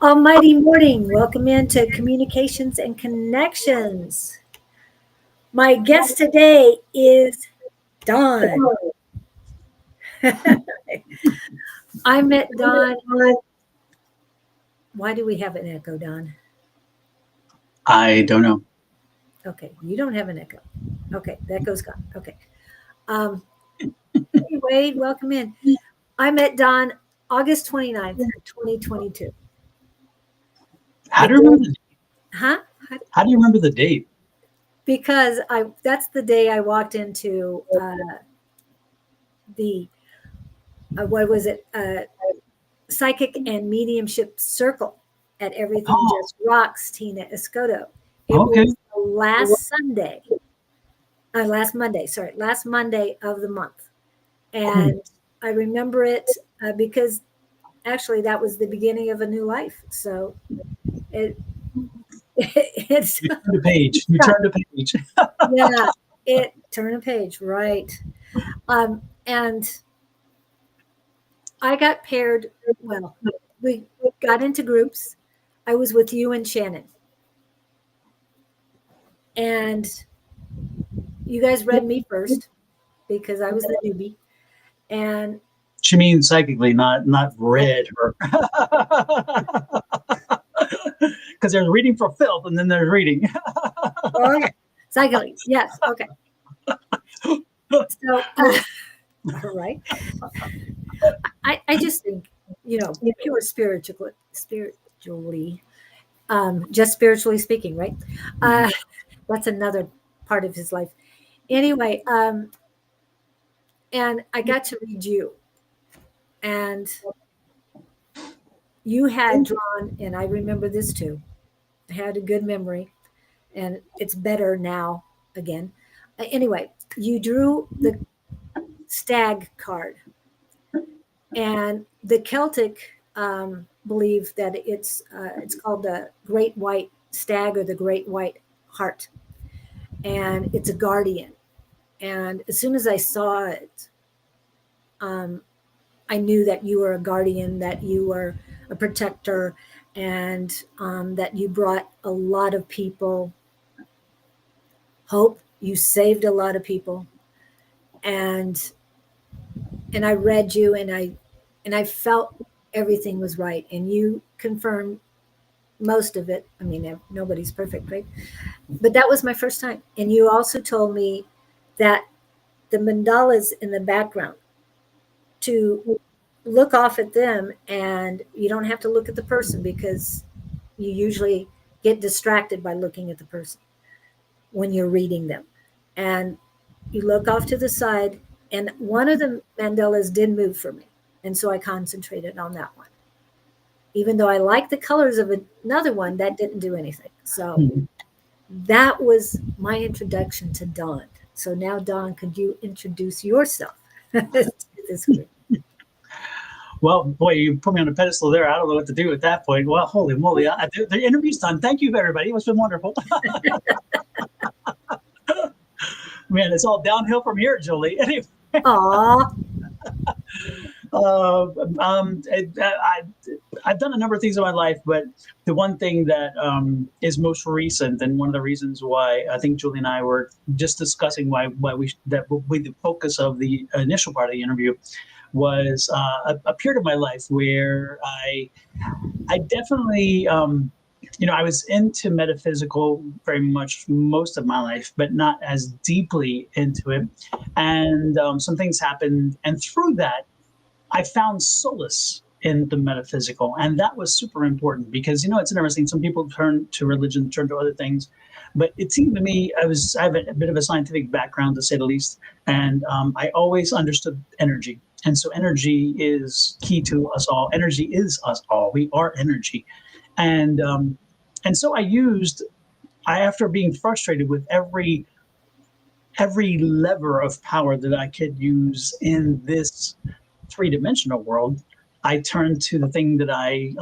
Almighty morning. Welcome into Communications and Connections. My guest today is Dawn. I met Dawn. Why do we have an echo, Dawn? I don't know. Okay, you don't have an echo. Okay, the echo's gone. Okay. Anyway, welcome in. I met Dawn August 29th, 2022. How do you remember the date? Huh? How do you remember the date? Because that's the day I walked into the what was it? Psychic and Mediumship Circle at Everything Just Rocks, Tina Escoto. It was last Monday of the month. And I remember it because actually that was the beginning of a new life. So it's you turned a page. You turned a page. Yeah, it turned a page, right. And I got paired, well, we got into groups. I was with you and Shannon. And you guys read me first because I was the newbie. And she means psychically, not read her. Because there's reading for filth and then there's reading. Okay. Psychically, yes, okay. So, right. I just think, pure spiritually, just spiritually speaking, right? That's another part of his life. Anyway, and I got to read you. And you had drawn, and I remember this too, I had a good memory, and it's better now again. Anyway, you drew the stag card. And the Celtic believe that it's called the Great White Stag or the Great White Hart, and it's a guardian. And as soon as I saw it, I knew that you were a guardian, that you were a protector, and that you brought a lot of people hope. You saved a lot of people, and I read you, and I felt everything was right, and you confirmed most of it. I mean, nobody's perfect, right? But that was my first time. And you also told me that the mandalas in the background, to look off at them, and you don't have to look at the person because you usually get distracted by looking at the person when you're reading them. And you look off to the side, and one of the mandalas did move for me. And so I concentrated on that one. Even though I like the colors of another one, that didn't do anything. So that was my introduction to Dawn. So now, Dawn, could you introduce yourself to this group? Well, boy, you put me on a pedestal there. I don't know what to do at that point. Well, holy moly. The interview's done. Thank you, everybody. It's been wonderful. Man, it's all downhill from here, Julie. Anyway. Aww. I've done a number of things in my life, but the one thing that is most recent, and one of the reasons why I think Julie and I were just discussing why the focus of the initial part of the interview was a period of my life where I definitely I was into metaphysical very much most of my life, but not as deeply into it. And some things happened, and through that, I found solace in the metaphysical. And that was super important because, it's interesting. Some people turn to religion, turn to other things. But it seemed to me, I have a bit of a scientific background, to say the least. And I always understood energy. And so energy is key to us all. Energy is us all. We are energy. And so after being frustrated with every lever of power that I could use in this three-dimensional world, I turned to the thing that I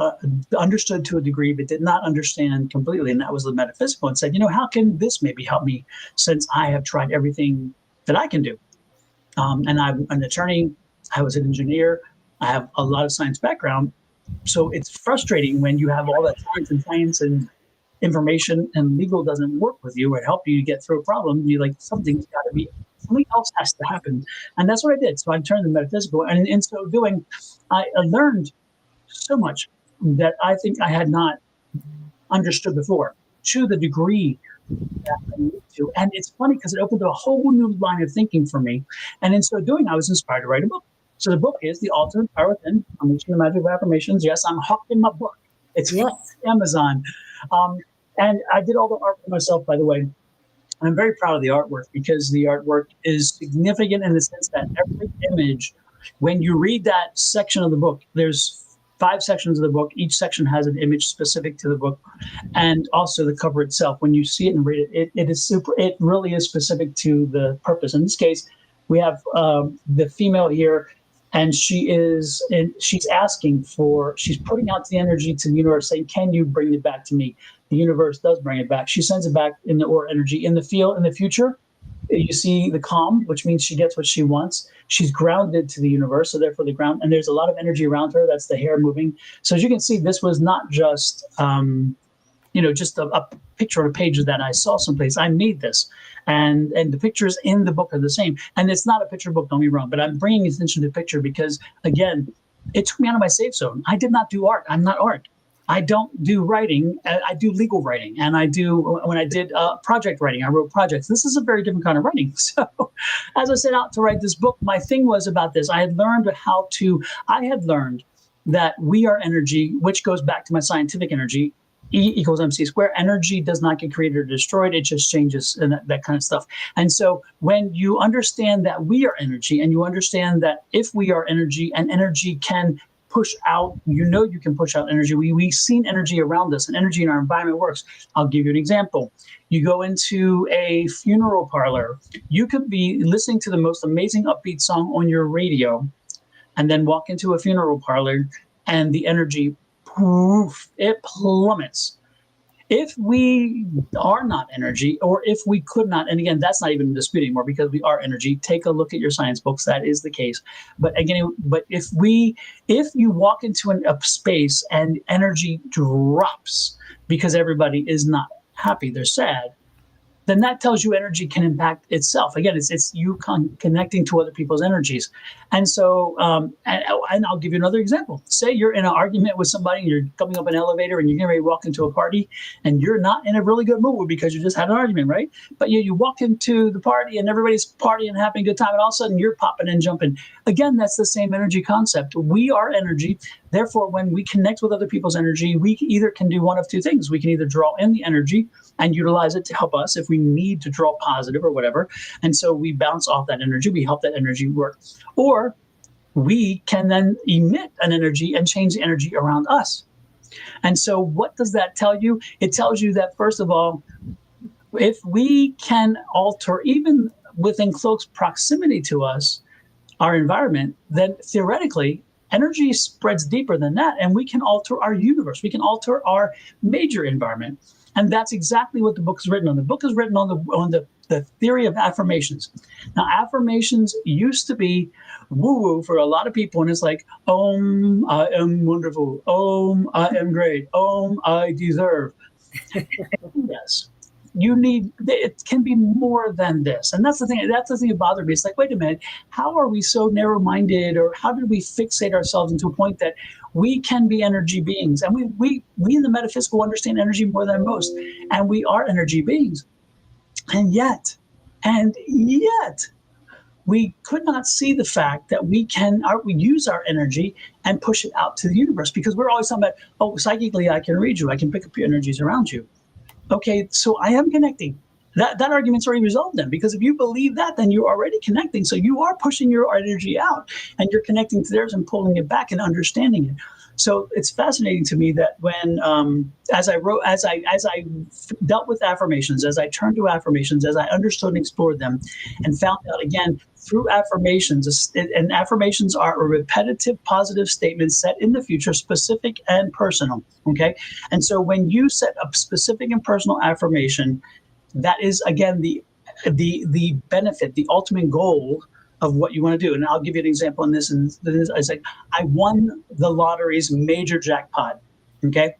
understood to a degree, but did not understand completely. And that was the metaphysical, and said, how can this maybe help me, since I have tried everything that I can do? And I'm an attorney. I was an engineer. I have a lot of science background. So it's frustrating when you have all that science and information and legal doesn't work with you or help you get through a problem. You like, something else has to happen. And that's what I did. So I turned to metaphysical, and in so doing, I learned so much that I think I had not understood before, to the degree that I need to. And it's funny because it opened a whole new line of thinking for me. And in so doing, I was inspired to write a book. So the book is The Ultimate Power Within, Unleashing the Magic of Affirmations. Yes, I'm hooked in my book. It's Yes. Amazon. And I did all the art for myself, by the way. I'm very proud of the artwork because the artwork is significant in the sense that every image, when you read that section of the book, there's 5 sections of the book. Each section has an image specific to the book, and also the cover itself. When you see it and read it, it is super. It really is specific to the purpose. In this case, we have the female here, and she's asking for. She's putting out the energy to the universe, saying, "Can you bring it back to me?" The universe does bring it back. She sends it back in the aura energy. In the field, in the future, you see the calm, which means she gets what she wants. She's grounded to the universe, so therefore the ground, and there's a lot of energy around her. That's the hair moving. So as you can see, this was not just just a picture on a page that I saw someplace. I made this, and the pictures in the book are the same. And it's not a picture book, don't get me wrong, but I'm bringing attention to picture because, again, it took me out of my safe zone. I did not do art. I'm not art. I don't do writing. I do legal writing, and when I did project writing, I wrote projects. This is a very different kind of writing. So, as I set out to write this book, my thing was about this. I had learned that we are energy, which goes back to my scientific energy. E equals MC squared. Energy does not get created or destroyed. It just changes and that kind of stuff. And so when you understand that we are energy, and you understand that if we are energy and energy can push out, you can push out energy. We've seen energy around us, and energy in our environment works. I'll give you an example. You go into a funeral parlor. You could be listening to the most amazing upbeat song on your radio, and then walk into a funeral parlor, and the energy, poof, it plummets. If we are not energy, or if we could not, and again, that's not even in dispute anymore because we are energy. Take a look at your science books. That is the case. But again, if you walk into a space and energy drops because everybody is not happy, they're sad, then that tells you energy can impact itself. Again, it's you connecting to other people's energies. And so, and I'll give you another example. Say you're in an argument with somebody, and you're coming up an elevator, and you're getting ready to walk into a party, and you're not in a really good mood because you just had an argument, right? But you walk into the party, and everybody's partying and having a good time, and all of a sudden you're popping and jumping. Again, that's the same energy concept. We are energy. Therefore, when we connect with other people's energy, we either can do one of two things. We can either draw in the energy and utilize it to help us if we need to draw positive or whatever. And so we bounce off that energy. We help that energy work. Or we can then emit an energy and change the energy around us. And so what does that tell you? It tells you that, first of all, if we can alter, even within close proximity to us, our environment, then theoretically, energy spreads deeper than that, and we can alter our universe. We can alter our major environment. And that's exactly what the book is written on. The book is written on the theory of affirmations. Now, affirmations used to be woo-woo for a lot of people, and it's like, I am wonderful. I am great. I deserve. Yes. It can be more than this. And that's the thing that bothered me. It's like, wait a minute, how are we so narrow-minded, or how did we fixate ourselves into a point that we can be energy beings? And we in the metaphysical understand energy more than most, and we are energy beings. And yet, we could not see the fact that we use our energy and push it out to the universe, because we're always talking about, psychically, I can read you. I can pick up your energies around you. Okay, so I am connecting. That argument's already resolved then, because if you believe that, then you're already connecting. So you are pushing your energy out, and you're connecting to theirs and pulling it back and understanding it. So it's fascinating to me that when, as I dealt with affirmations, as I turned to affirmations, as I understood and explored them, and found out again through affirmations, and affirmations are a repetitive positive statement set in the future, specific and personal. Okay, and so when you set a specific and personal affirmation, that is again the benefit, the ultimate goal of what you want to do. And I'll give you an example in this. And it's like, I won the lottery's major jackpot. Okay.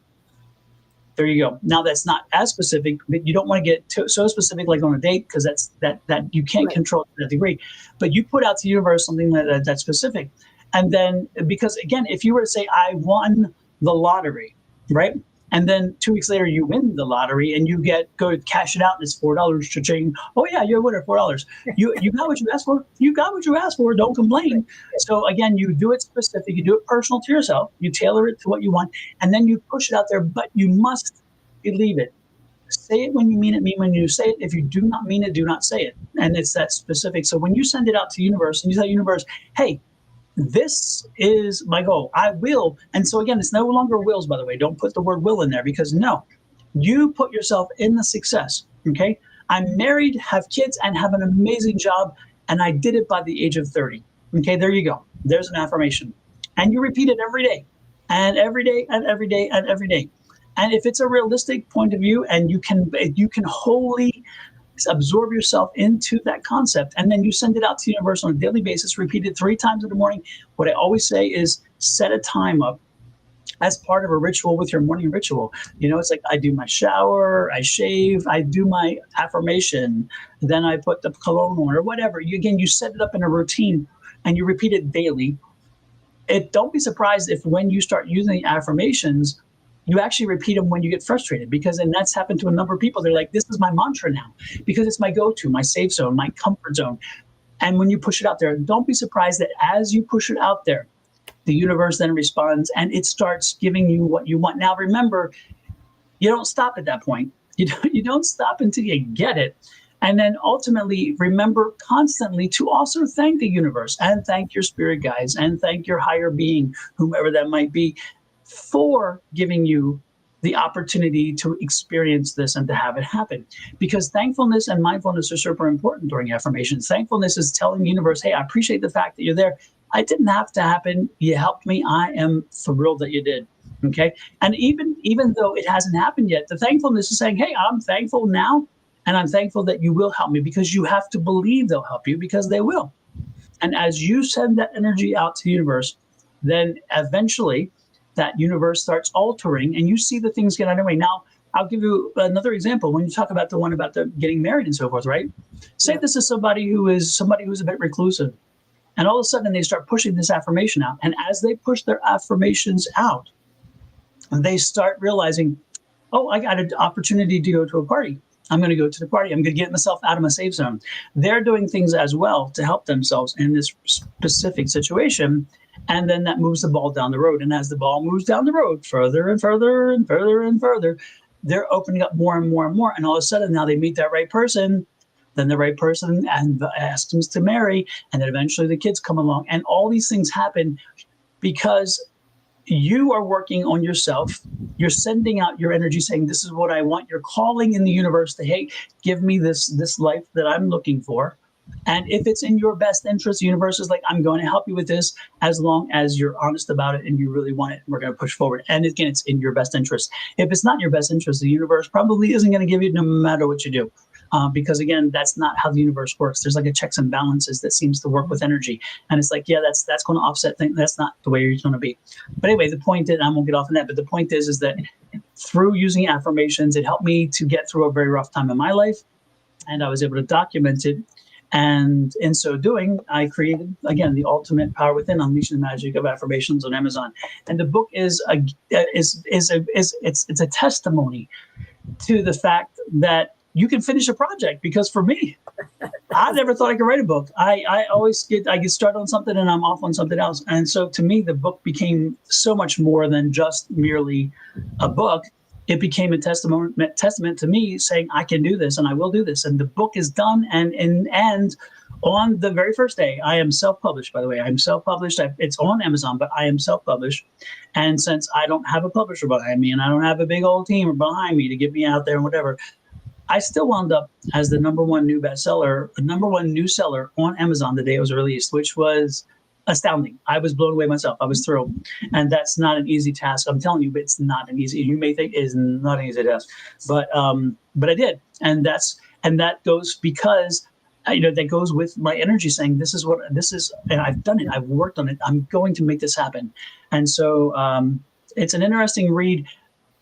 There you go. Now that's not as specific, but you don't want to get so specific like on a date, because that you can't Right. control to that degree. But you put out to the universe something that's specific. And then, because again, if you were to say, I won the lottery, right? And then 2 weeks later you win the lottery and you go to cash it out and it's $4 cha-ching. Oh yeah, you're a winner, $4. You got what you asked for. You got what you asked for. Don't complain. So again, you do it specific, you do it personal to yourself, you tailor it to what you want, and then you push it out there, but you must believe it. Say it when you mean it, mean when you say it. If you do not mean it, do not say it. And it's that specific. So when you send it out to the universe and you tell the universe, hey, this is my goal. I will. And so again, it's no longer wills, by the way. Don't put the word will in there, because no, you put yourself in the success. Okay. I'm married, have kids, and have an amazing job. And I did it by the age of 30. Okay. There you go. There's an affirmation. And you repeat it every day and every day and every day and every day. And if it's a realistic point of view and you can wholly absorb yourself into that concept, and then you send it out to the universe on a daily basis, repeat it 3 times in the morning. What I always say is set a time up as part of a ritual with your morning ritual. It's like I do my shower, I shave, I do my affirmation, then I put the cologne on or whatever. You set it up in a routine and you repeat it daily. Don't be surprised if when you start using the affirmations, you actually repeat them when you get frustrated, because then that's happened to a number of people. They're like, this is my mantra now, because it's my go-to, my safe zone, my comfort zone. And when you push it out there, don't be surprised that as you push it out there, the universe then responds and it starts giving you what you want. Now, remember, you don't stop at that point. You don't stop until you get it. And then ultimately, remember constantly to also thank the universe and thank your spirit guides and thank your higher being, whomever that might be, for giving you the opportunity to experience this and to have it happen. Because thankfulness and mindfulness are super important during affirmations. Thankfulness is telling the universe, hey, I appreciate the fact that you're there. It didn't have to happen. You helped me. I am thrilled that you did. Okay. And even though it hasn't happened yet, the thankfulness is saying, hey, I'm thankful now. And I'm thankful that you will help me, because you have to believe they'll help you, because they will. And as you send that energy out to the universe, then eventually that universe starts altering and you see the things get underway. Now, I'll give you another example. When you talk about the one about the getting married and so forth, right? Say this is somebody who's a bit reclusive, and all of a sudden they start pushing this affirmation out. And as they push their affirmations out, they start realizing, oh, I got an opportunity to go to a party. I'm going to go to the party. I'm going to get myself out of my safe zone. They're doing things as well to help themselves in this specific situation. And then that moves the ball down the road. And as the ball moves down the road further and further and further and further, they're opening up more and more and more. And all of a sudden now they meet that right person, then the right person and asks them to marry. And then eventually the kids come along. And all these things happen because you are working on yourself. You're sending out your energy saying, this is what I want. You're calling in the universe to, hey, give me this life that I'm looking for. And if it's in your best interest, the universe is like, I'm going to help you with this as long as you're honest about it and you really want it. We're going to push forward. And again, it's in your best interest. If it's not in your best interest, the universe probably isn't going to give you no matter what you do. Because again, that's not how the universe works. There's like a checks and balances that seems to work with energy. And it's like, yeah, that's going to offset things. That's not the way you're going to be. But anyway, the point is, I won't get off on that, but the point is that through using affirmations, it helped me to get through a very rough time in my life. And I was able to document it. And in so doing, I created, again, the ultimate power within, Unleashing the Magic of Affirmations on Amazon. And the book is a testimony to the fact that you can finish a project. Because for me, I never thought I could write a book. I always get started on something and I'm off on something else. And so to me, the book became so much more than just merely a book. It became a testament to me saying, I can do this and I will do this. And the book is done. And on the very first day, I am self-published, by the way. I'm self-published. It's on Amazon, but I am self-published. And since I don't have a publisher behind me and I don't have a big old team behind me to get me out there and whatever, I still wound up as the number one new seller on Amazon the day it was released, which was astounding. I was blown away myself. I was thrilled. And that's not an easy task. I'm telling you, but it's not an easy. You may think it is not an easy task, but I did. And that goes because that goes with my energy saying, and I've done it, I've worked on it, I'm going to make this happen. And so it's an interesting read.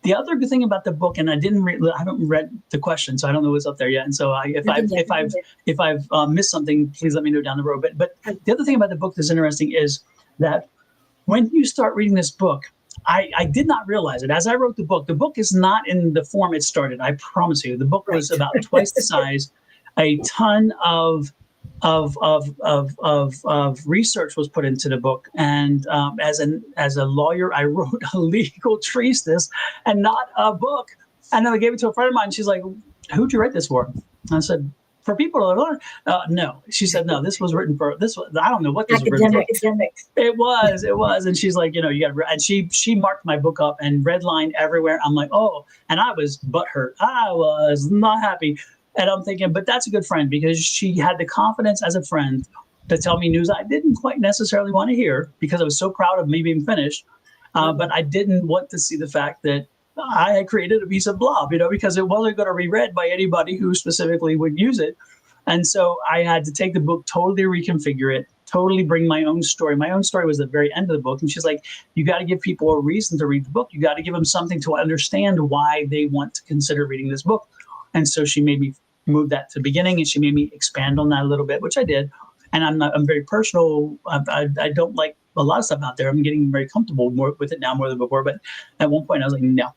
The other good thing about the book, and I haven't read the question, so I don't know what's up there yet. And so if I've missed something, please let me know down the road. But the other thing about the book that's interesting is that when you start reading this book, I did not realize it. As I wrote the book is not in the form it started. I promise you, the book was about twice the size. A ton of research was put into the book, and as a lawyer, I wrote a legal treatise and not a book. And then I gave it to a friend of mine. She's like, "Who'd you write this for?" And I said, "For people to learn." No, she said, "No, this was written for this. I don't know what this was written for." Academics. It was, and she's like, you got, and she marked my book up and redlined everywhere. I'm like, oh, and I was butthurt. I was not happy. And I'm thinking, but that's a good friend because she had the confidence as a friend to tell me news I didn't quite necessarily want to hear because I was so proud of me being finished. But I didn't want to see the fact that I had created a piece of blob, because it wasn't going to be read by anybody who specifically would use it. And so I had to take the book, totally reconfigure it, totally bring my own story. My own story was at the very end of the book. And she's like, you got to give people a reason to read the book. You got to give them something to understand why they want to consider reading this book. And so she made me move that to the beginning, and she made me expand on that a little bit, which I did. And I'm very personal. I don't like a lot of stuff out there. I'm getting very comfortable with it now more than before. But at one point I was like, no.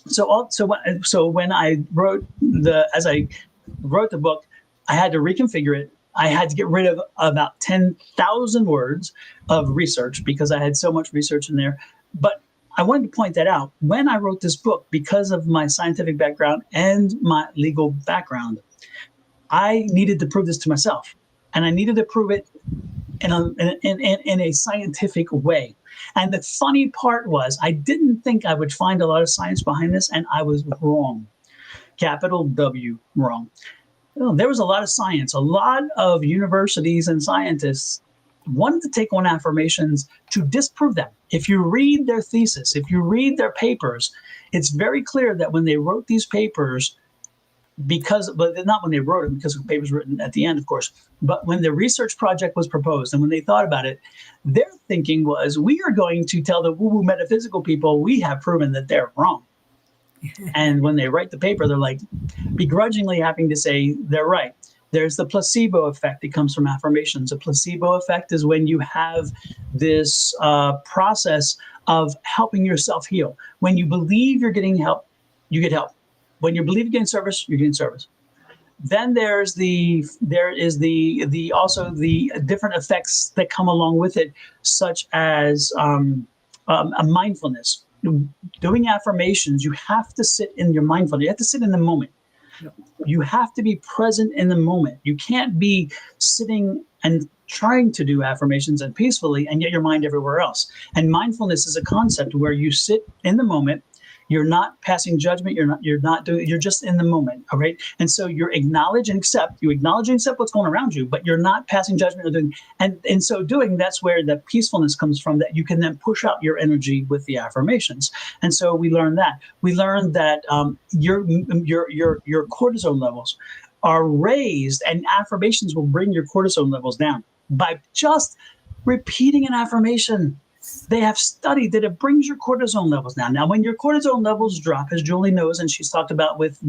So when I wrote the book, I had to reconfigure it. I had to get rid of about 10,000 words of research because I had so much research in there. But I wanted to point that out. When I wrote this book, because of my scientific background and my legal background, I needed to prove this to myself. And I needed to prove it in a scientific way. And the funny part was, I didn't think I would find a lot of science behind this, and I was wrong. Capital W, wrong. There was a lot of science. A lot of universities and scientists wanted to take on affirmations to disprove them. If you read their thesis, if you read their papers, it's very clear that when they wrote these papers, but not when they wrote them, because the paper's written at the end, of course, but when the research project was proposed and when they thought about it, their thinking was, we are going to tell the woo-woo metaphysical people we have proven that they're wrong. And when they write the paper, they're like begrudgingly having to say they're right. There's the placebo effect that comes from affirmations. A placebo effect is when you have this process of helping yourself heal. When you believe you're getting help, you get help. When you believe you're getting service, you're getting service. Then there is the also the different effects that come along with it, such as a mindfulness. Doing affirmations, you have to sit in your mindfulness. You have to sit in the moment. You have to be present in the moment. You can't be sitting and trying to do affirmations and peacefully and get your mind everywhere else. And mindfulness is a concept where you sit in the moment. You're not passing judgment. You're just in the moment. All right. And so you acknowledge and accept what's going around you, but you're not passing judgment or doing, and in so doing, that's where the peacefulness comes from, that you can then push out your energy with the affirmations. And so we learned that. We learned that your cortisol levels are raised, and affirmations will bring your cortisol levels down by just repeating an affirmation. They have studied that it brings your cortisol levels down. Now, when your cortisol levels drop, as Julie knows, and she's talked about with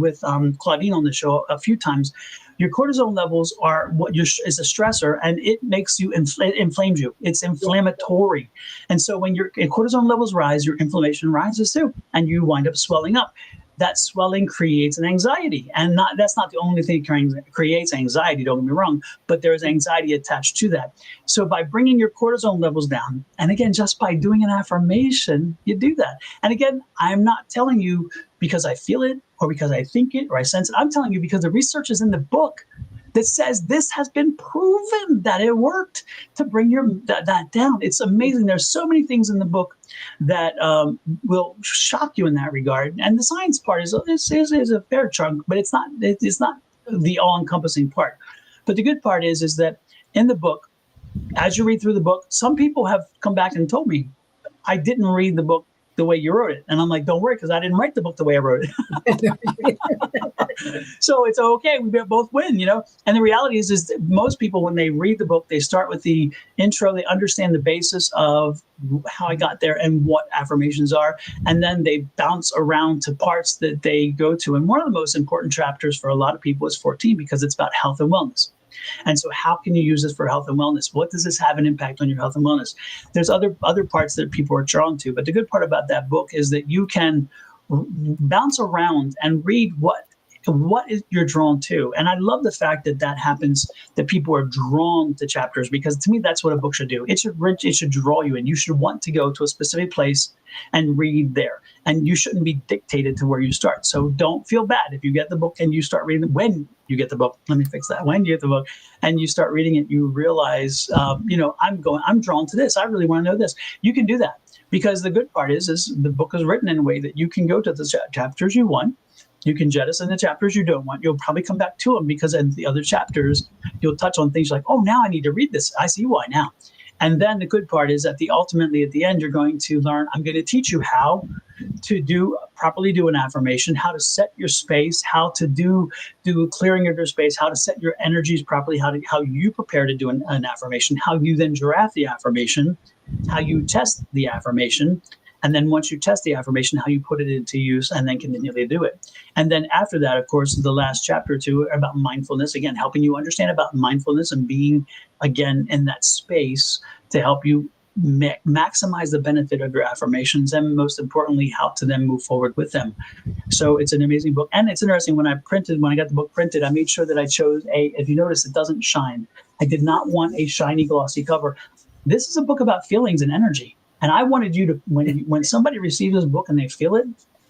Claudine on the show a few times, your cortisol levels are what is a stressor, and it makes you it inflames you. It's inflammatory, and so when your cortisol levels rise, your inflammation rises too, and you wind up swelling up. That swelling creates an anxiety, and that's not the only thing that creates anxiety, don't get me wrong, but there's anxiety attached to that. So by bringing your cortisol levels down, and again, just by doing an affirmation, you do that. And again, I'm not telling you because I feel it or because I think it or I sense it. I'm telling you because the research is in the book that says this has been proven that it worked to bring that down. It's amazing. There's so many things in the book that will shock you in that regard. And the science part is a fair chunk, but it's not the all-encompassing part. But the good part is that in the book, as you read through the book, some people have come back and told me, I didn't read the book the way you wrote it. And I'm like, don't worry, because I didn't write the book the way I wrote it. So it's okay. We both win, you know? And the reality is that most people, when they read the book, they start with the intro, they understand the basis of how I got there and what affirmations are. And then they bounce around to parts that they go to. And one of the most important chapters for a lot of people is 14, because it's about health and wellness. And so how can you use this for health and wellness? What does this have an impact on your health and wellness? There's other parts that people are drawn to, but the good part about that book is that you can bounce around and read what you're drawn to. And I love the fact that that happens, that people are drawn to chapters, because to me, that's what a book should do. It should draw you in. You should want to go to a specific place and read there. And you shouldn't be dictated to where you start. So don't feel bad if you get the book and you start reading. When you get the book, let me fix that. When you get the book and you start reading it, you realize, I'm drawn to this. I really want to know this. You can do that, because the good part is the book is written in a way that you can go to the chapters you want. You can jettison the chapters you don't want. You'll probably come back to them, because in the other chapters, you'll touch on things like, oh, now I need to read this. I see why now. And then the good part is that ultimately at the end, you're going to learn, I'm going to teach you how to properly do an affirmation, how to set your space, how to do clearing of your space, how to set your energies properly, how you prepare to do an affirmation, how you then draft the affirmation, how you test the affirmation. And then once you test the affirmation, how you put it into use, and then continually do it. And then after that, of course, the last chapter or two are about mindfulness, again, helping you understand about mindfulness and being, again, in that space to help you maximize the benefit of your affirmations, and most importantly, how to then move forward with them. So it's an amazing book. And it's interesting, when I got the book printed, I made sure that I chose if you notice, it doesn't shine. I did not want a shiny, glossy cover. This is a book about feelings and energy. And I wanted you to, when somebody receives this book and they feel it,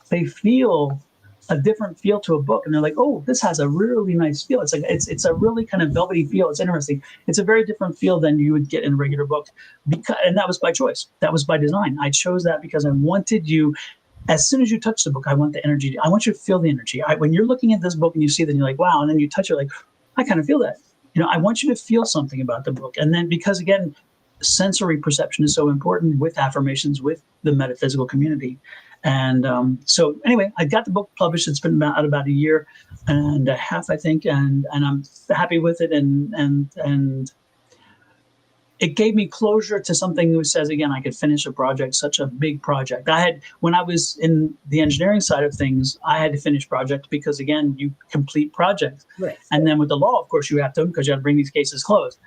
they feel a different feel to a book. And they're like, oh, this has a really nice feel. It's like, it's a really kind of velvety feel. It's interesting. It's a very different feel than you would get in a regular book. And that was by choice. That was by design. I chose that because I wanted you, as soon as you touch the book, I want the energy. I want you to feel the energy. When you're looking at this book and you see that, you're like, wow. And then you touch it, like, I kind of feel that. I want you to feel something about the book. And then, because again, sensory perception is so important with affirmations, with the metaphysical community. And so anyway, I got the book published. It's been about a year and a half, I think, and I'm happy with it. And it gave me closure to something that says, again, I could finish a project, such a big project. When I was in the engineering side of things, I had to finish projects because, again, you complete projects. Right. And then with the law, of course, you have to, because you have to bring these cases closed.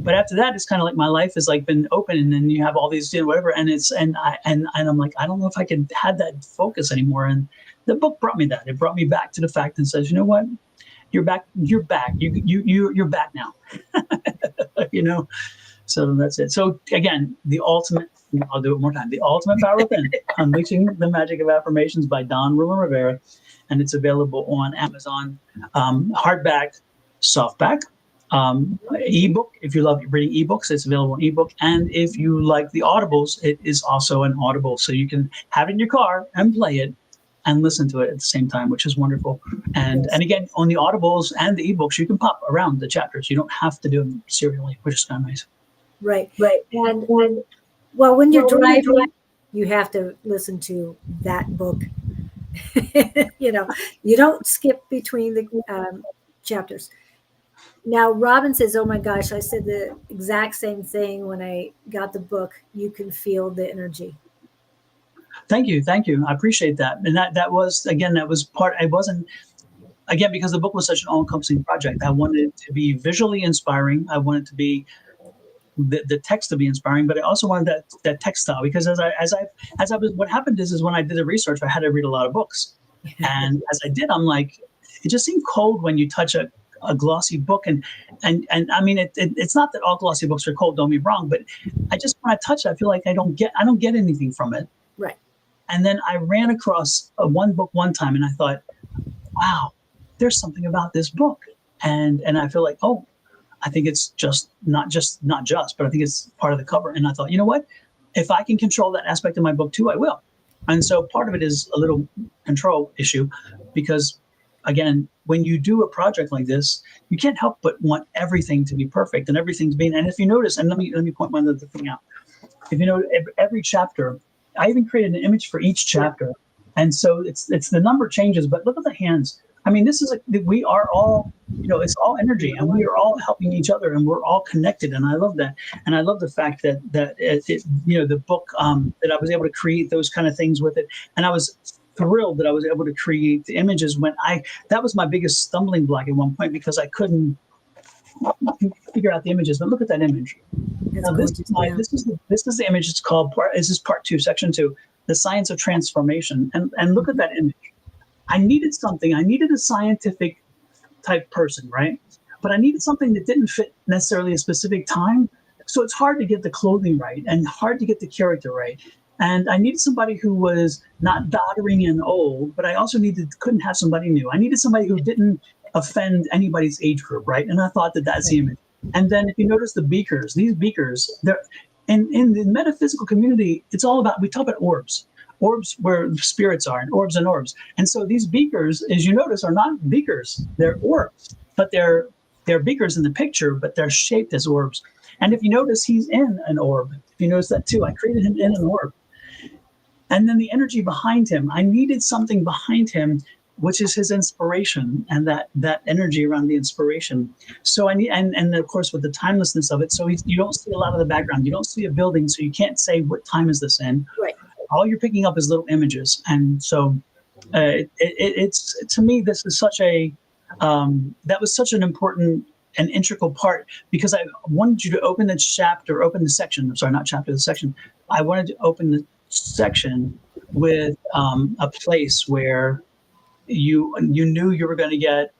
But after that, it's kind of like my life has like been open, and then you have all these, whatever. And I'm like, I don't know if I can have that focus anymore. And the book brought me that. It brought me back to the fact and says, you know what? You're back. You're back. You're back now. So that's it. So again, I'll do it one more time. The Ultimate Power Within, Unleashing the Magic of Affirmations by Don Rumer-Rivera. And it's available on Amazon, hardback, softback, ebook. If you love reading ebooks, it's available in ebook. And if you like the audibles, it is also an audible. So you can have it in your car and play it and listen to it at the same time, which is wonderful. And again, on the audibles and the ebooks, you can pop around the chapters. You don't have to do them serially, which is kind of nice. Right. And well, when you're driving, you have to listen to that book. You don't skip between the chapters. Now, Robin says, oh my gosh, I said the exact same thing when I got the book. You can feel the energy. Thank you. I appreciate that. And that was part, I wasn't, again, because the book was such an all-encompassing project. I wanted it to be visually inspiring. I wanted to be the text to be inspiring, but I also wanted that text style, because what happened is when I did the research, I had to read a lot of books. And as I did, I'm like, it just seemed cold when you touch a glossy book. And I mean, it's not that all glossy books are cold, don't be wrong, but I just, when I touch it, I feel like I don't get anything from it. Right. And then I ran across one book one time and I thought, wow, there's something about this book. And I feel like, oh, I think it's not just, but I think it's part of the cover. And I thought, you know what? If I can control that aspect of my book too, I will. And so part of it is a little control issue, because again, when you do a project like this, you can't help but want everything to be perfect and everything to be. And if you notice, and let me point one other thing out. If you know, every chapter I even created an image for each chapter. And so it's the number changes, but look at the hands. I mean, this is we are all, it's all energy, and we are all helping each other, and we're all connected. And I love that. And I love the fact that the book, that I was able to create those kind of things with it. And I was thrilled that I was able to create the images that was my biggest stumbling block at one point, because I couldn't figure out the images. But look at that image. Now, this is the image. It's called this is part 2, section 2, the science of transformation. And look at that image. I needed something. I needed a scientific type person, right? But I needed something that didn't fit necessarily a specific time. So it's hard to get the clothing right and hard to get the character right. And I needed somebody who was not doddering and old, but I also couldn't have somebody new. I needed somebody who didn't offend anybody's age group, right? And I thought that's the image. And then if you notice these beakers, they're in the metaphysical community, it's all about, we talk about orbs where spirits are, and orbs. And so these beakers, as you notice, are not beakers, they're orbs, but they're beakers in the picture, but they're shaped as orbs. And if you notice, he's in an orb. If you notice that too, I created him in an orb. And then the energy behind him, I needed something behind him, which is his inspiration, and that energy around the inspiration. So I need, and of course with the timelessness of it, so you don't see a lot of the background. You don't see a building, so you can't say what time is this in. Right. All you're picking up is little images. And so it's, to me, this is such that was such an important and integral part, because I wanted you to open the section. I'm sorry, not chapter, the section. I wanted to open the section with a place where you knew you were going to get,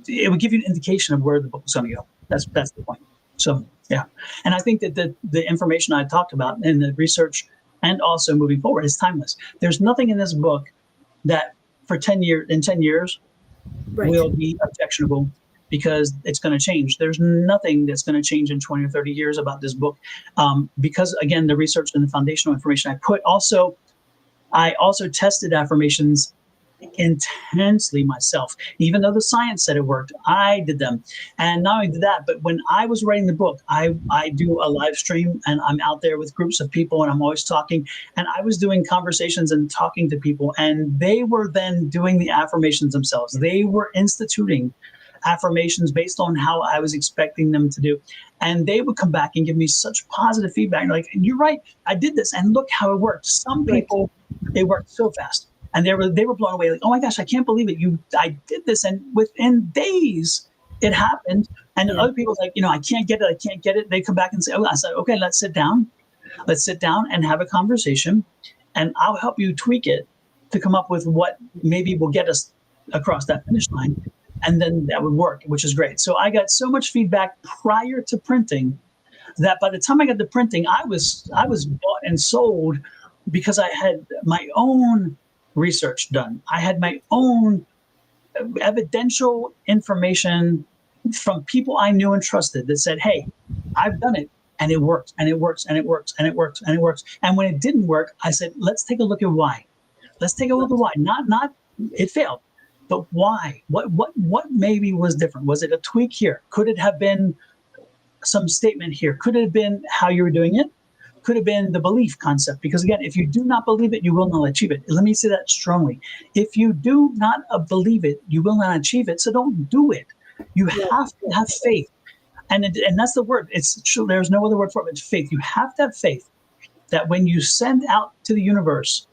it would give you an indication of where the book was going to go. That's the point. So, yeah. And I think that the information I talked about in the research and also moving forward is timeless. There's nothing in this book that in 10 years right. will be objectionable, because it's going to change. There's nothing that's going to change in 20 or 30 years about this book, because, again, the research and the foundational information I also tested affirmations intensely myself. Even though the science said it worked, I did them. And not only did that, but when I was writing the book, I do a live stream, and I'm out there with groups of people, and I'm always talking, and I was doing conversations and talking to people, and they were then doing the affirmations themselves. They were instituting affirmations based on how I was expecting them to do. And they would come back and give me such positive feedback. Like, you're right, I did this, and look how it worked. Some people, it worked so fast. And they were blown away, like, oh my gosh, I can't believe it. I did this, and within days it happened. And other people's like, I can't get it. They come back and say, I said, okay, let's sit down and have a conversation, and I'll help you tweak it to come up with what maybe will get us across that finish line. And then that would work, which is great. So I got so much feedback prior to printing that by the time I got to printing, I was bought and sold, because I had my own research done. I had my own evidential information from people I knew and trusted that said, hey, I've done it, and it works, and it works, and it works, and it works, and it works. And when it didn't work, I said, let's take a look at why. Let's take a look at why. Not it failed, but why? What maybe was different? Was it a tweak here? Could it have been some statement here? Could it have been how you were doing it? Could have been the belief concept, because, again, if you do not believe it, you will not achieve it. Let me say that strongly. If you do not believe it, you will not achieve it. So don't do it. You have to have faith, and that's the word. It's true. There's no other word for it. It's faith. You have to have faith that when you send out to the universe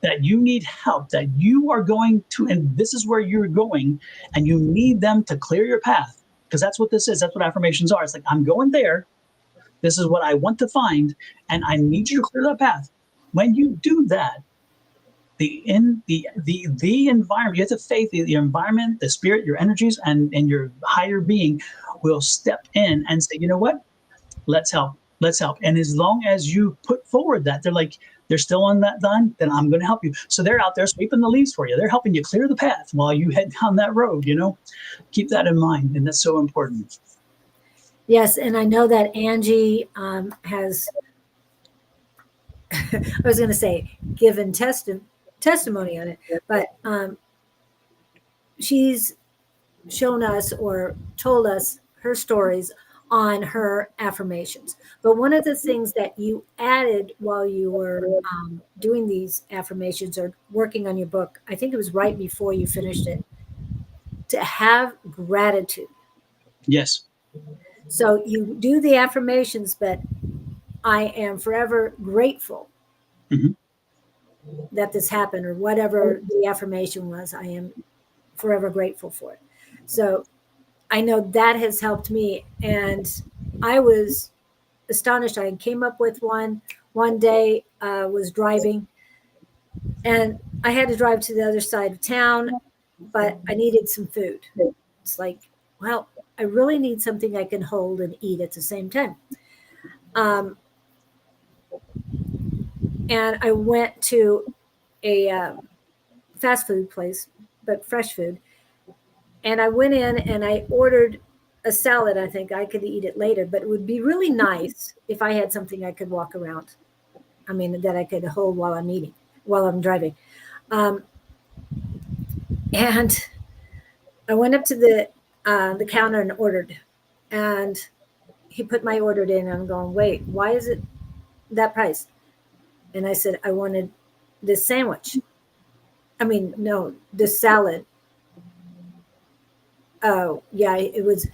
that you need help, that you are going to, and this is where you're going, and you need them to clear your path, because that's what this is. That's what affirmations are. It's like, I'm going there. This is what I want to find, and I need you to clear that path. When you do that, the environment, you have to faith, the environment, the spirit, your energies, and your higher being will step in and say, you know what? Let's help. And as long as you put forward that, they're still on that line, then I'm going to help you. So they're out there sweeping the leaves for you. They're helping you clear the path while you head down that road, Keep that in mind, and that's so important. Yes, and I know that Angie has, I was going to say, given testimony on it, but she's shown us or told us her stories on her affirmations. But one of the things that you added while you were doing these affirmations or working on your book, I think it was right before you finished it, to have gratitude. Yes. So you do the affirmations, but I am forever grateful Hmm. that this happened, or whatever the affirmation was. I am forever grateful for it. So I know that has helped me. And I was astonished. I came up with one day, was driving, and I had to drive to the other side of town, but I needed some food. It's like, well, I really need something I can hold and eat at the same time. Um, and I went to a fast food place, but fresh food. And I went in and I ordered a salad. I think I could eat it later, but it would be really nice if I had something I could walk around. I mean, that I could hold while I'm eating, while I'm driving. Um, and I went up to the counter and ordered, and he put my order in. And I'm going, wait, why is it that price? And I said, I wanted this sandwich. I mean, no, this salad. Oh, yeah, it was,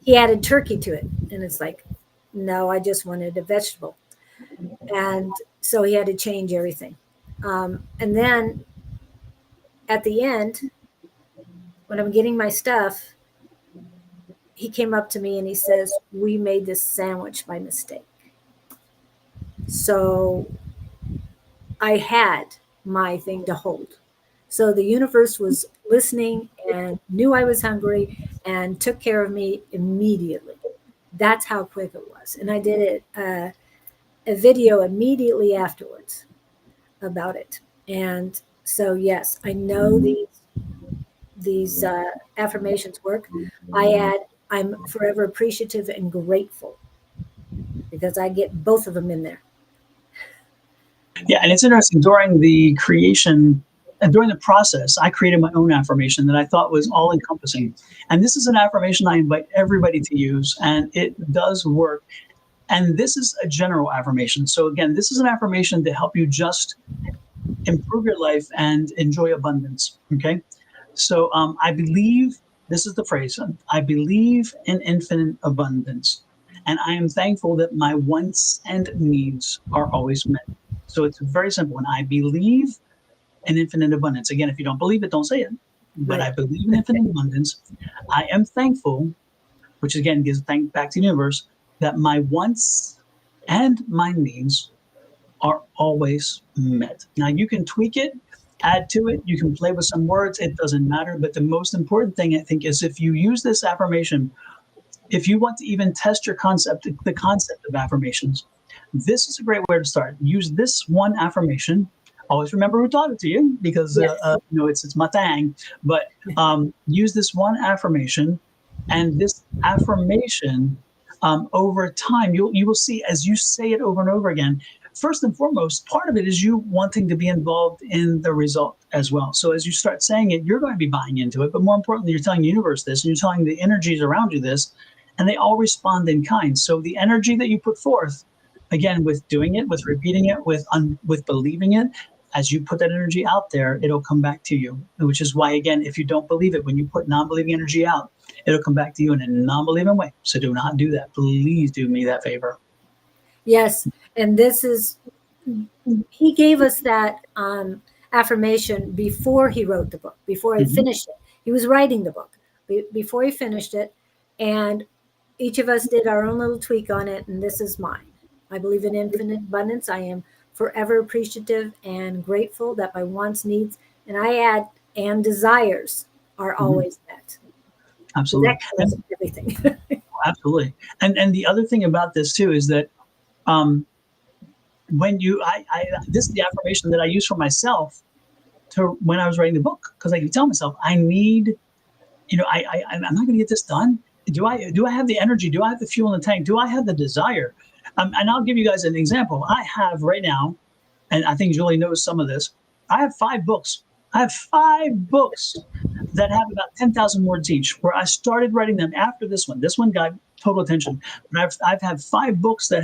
he added turkey to it. And it's like, no, I just wanted a vegetable. And so he had to change everything. And then at the end, when I'm getting my stuff, he came up to me and he says, we made this sandwich by mistake. So I had my thing to hold. So the universe was listening and knew I was hungry and took care of me immediately. That's how quick it was. And I did it, a video immediately afterwards about it. And so, yes, I know these affirmations work. I add, I'm forever appreciative and grateful, because I get both of them in there. Yeah, and it's interesting. During the creation and during the process, I created my own affirmation that I thought was all encompassing. And this is an affirmation I invite everybody to use, and it does work. And this is a general affirmation. So, again, this is an affirmation to help you just improve your life and enjoy abundance. Okay. So, I believe, this is the phrase, I believe in infinite abundance. And I am thankful that my wants and needs are always met. So it's very simple. And I believe in infinite abundance. Again, if you don't believe it, don't say it. But Right. I believe in infinite abundance. I am thankful, which again gives thank back to the universe, that my wants and my needs are always met. Now you can tweak it, add to it, you can play with some words, it doesn't matter. But the most important thing, I think, is if you use this affirmation, if you want to even test your concept, the concept of affirmations, this is a great way to start. Use this one affirmation. Always remember who taught it to you, because Yes. it's my thing. But use this one affirmation, and this affirmation, over time, you will see as you say it over and over again. First and foremost, part of it is you wanting to be involved in the result as well. So as you start saying it, you're going to be buying into it. But more importantly, you're telling the universe this, and you're telling the energies around you this, and they all respond in kind. So the energy that you put forth, again, with doing it, with repeating it, with believing it, as you put that energy out there, it'll come back to you. Which is why, again, if you don't believe it, when you put non-believing energy out, it'll come back to you in a non-believing way. So do not do that. Please do me that favor. Yes. And this is, he gave us that affirmation before he wrote the book, before he Mhm. finished it. He was writing the book before he finished it. And each of us did our own little tweak on it. And this is mine. I believe in infinite abundance. I am forever appreciative and grateful that my wants, needs, and I add, and desires are Mhm. always met. So that Absolutely. covers everything. Absolutely. And the other thing about this too is that, um, when this is the affirmation that I use for myself to when I was writing the book, because I can tell myself I need, I'm not going to get this done. Do I have the energy? Do I have the fuel in the tank? Do I have the desire? And I'll give you guys an example. I have right now, and I think Julie knows some of this. I have 5 books. I have 5 books that have about 10,000 words each, where I started writing them after this one. This one got total attention. But I've had 5 books that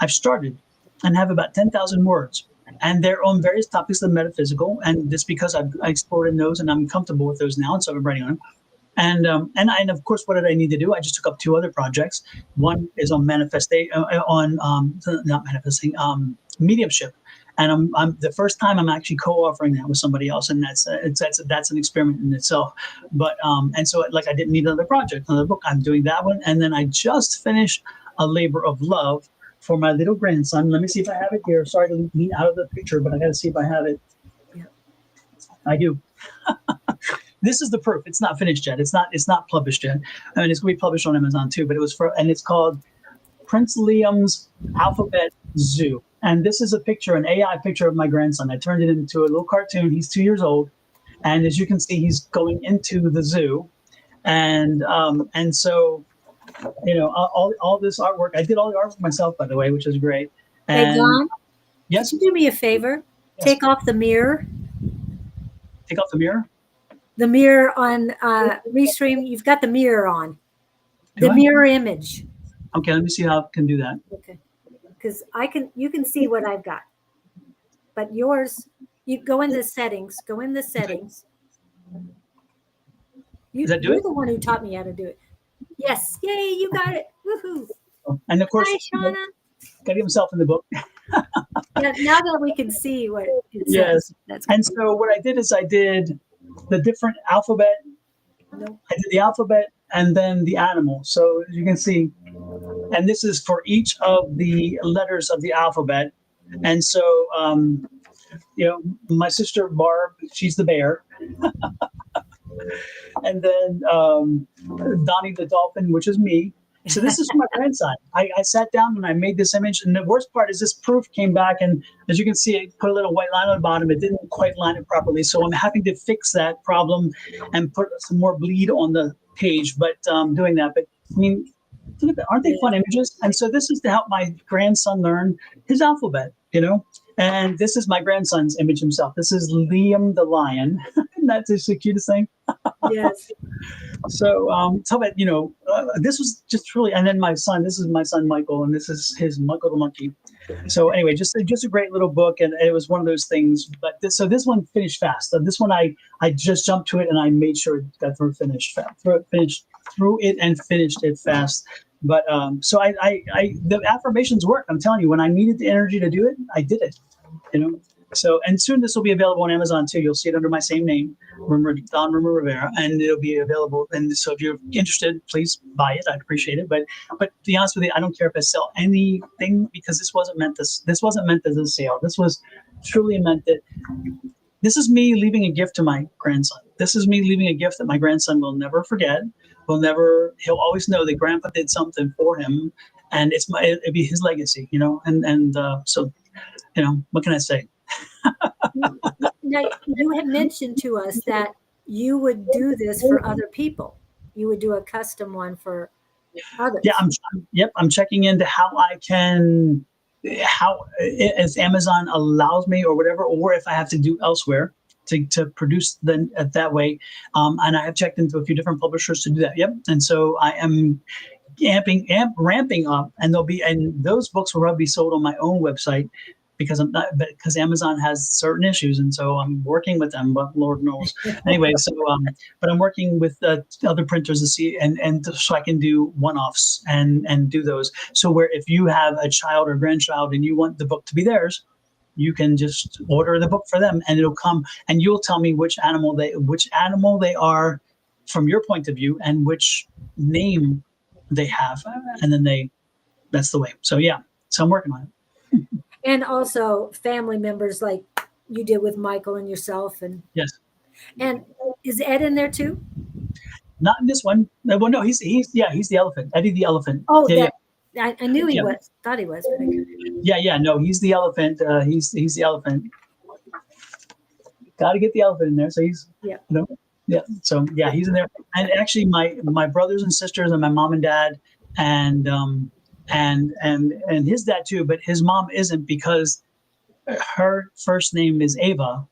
I've started and have about 10,000 words. And they're on various topics of the metaphysical. And just because I've explored in those and I'm comfortable with those now. And so I've been writing on them. And of course, what did I need to do? I just took up 2 other projects. One is on not manifesting, mediumship. And I'm the first time I'm actually co-authoring that with somebody else, and that's an experiment in itself. But and so like I didn't need another project, another book. I'm doing that one, and then I just finished a labor of love for my little grandson. Let me see if I have it here. Sorry to lean out of the picture, but I got to see if I have it. Yeah. I do. This is the proof. It's not finished yet. It's not published yet. I mean, it's going to be published on Amazon too. But it's called Prince Liam's Alphabet Zoo. And this is a picture, an AI picture of my grandson. I turned it into a little cartoon. He's 2 years old, and as you can see, he's going into the zoo, and so, all this artwork. I did all the artwork myself, by the way, which is great. And Hey, John, yes, could you do me a favor? Yes. Take off the mirror. Take off the mirror. The mirror on Restream. You've got the mirror on. Do The I? mirror image. Okay, let me see how I can do that. Okay. Because you can see what I've got. But yours, you go in the settings. Go in the settings. Does that do You're it? the one who taught me how to do it. Yes. Yay, you got it. Woohoo. And of course, Hi, Shauna. got to get himself in the book. Now that we can see what it says. Yes. That's And so what I did is I did the different alphabet. Nope. I did the alphabet and then the animal. So as you can see, and this is for each of the letters of the alphabet. And so, my sister Barb, she's the bear. And then Donnie the dolphin, which is me. So this is my grandson. I sat down and I made this image. And the worst part is this proof came back. And as you can see, it put a little white line on the bottom. It didn't quite line it properly. So I'm having to fix that problem and put some more bleed on the page. But doing that. But I mean, look at that. Aren't they fun images? And so this is to help my grandson learn his alphabet, And this is my grandson's image himself. This is Liam the lion. That's just the cutest thing. Yes. So, this was just really, and then my son, this is my son, Michael, and this is his Michael the monkey. So anyway, just a great little book. And it was one of those things, but this one finished fast. So this one, I just jumped to it and I made sure it got finished it fast. But, so the affirmations work. I'm telling you, when I needed the energy to do it, I did it, So, and soon this will be available on Amazon too. You'll see it under my same name, Don Rumer-Rivera, and it'll be available. And so if you're interested, please buy it. I'd appreciate it. But to be honest with you, I don't care if I sell anything because this wasn't meant as a sale. This was truly meant that this is me leaving a gift to my grandson. This is me leaving a gift that my grandson will never forget. He'll always know that grandpa did something for him, and it'd be his legacy, so, what can I say? Now, you had mentioned to us that you would do this for other people. You would do a custom one for others. Yeah, I'm checking into how as Amazon allows me or whatever, or if I have to do elsewhere to produce that way. And I have checked into a few different publishers to do that. Yep. And so I am ramping up, and those books will probably be sold on my own website because Amazon has certain issues, and so I'm working with them. But Lord knows, anyway. So, but I'm working with other printers to see, and so I can do one-offs and do those. So where if you have a child or grandchild and you want the book to be theirs, you can just order the book for them, and it'll come, and you'll tell me which animal they are from your point of view, and which name they have, and then that's the way. So yeah, so I'm working on it. And also family members like you did with Michael and yourself. And Yes. And is Ed in there too? Not in this one. Well, no, he's the elephant. Eddie the elephant. Oh, yeah. I knew he was. Thought he was. Yeah. No, he's the elephant. He's the elephant. Got to get the elephant in there. So he's Yeah. So yeah, he's in there. And actually, my brothers and sisters and my mom and dad and his dad too, but his mom isn't, because her first name is Ava,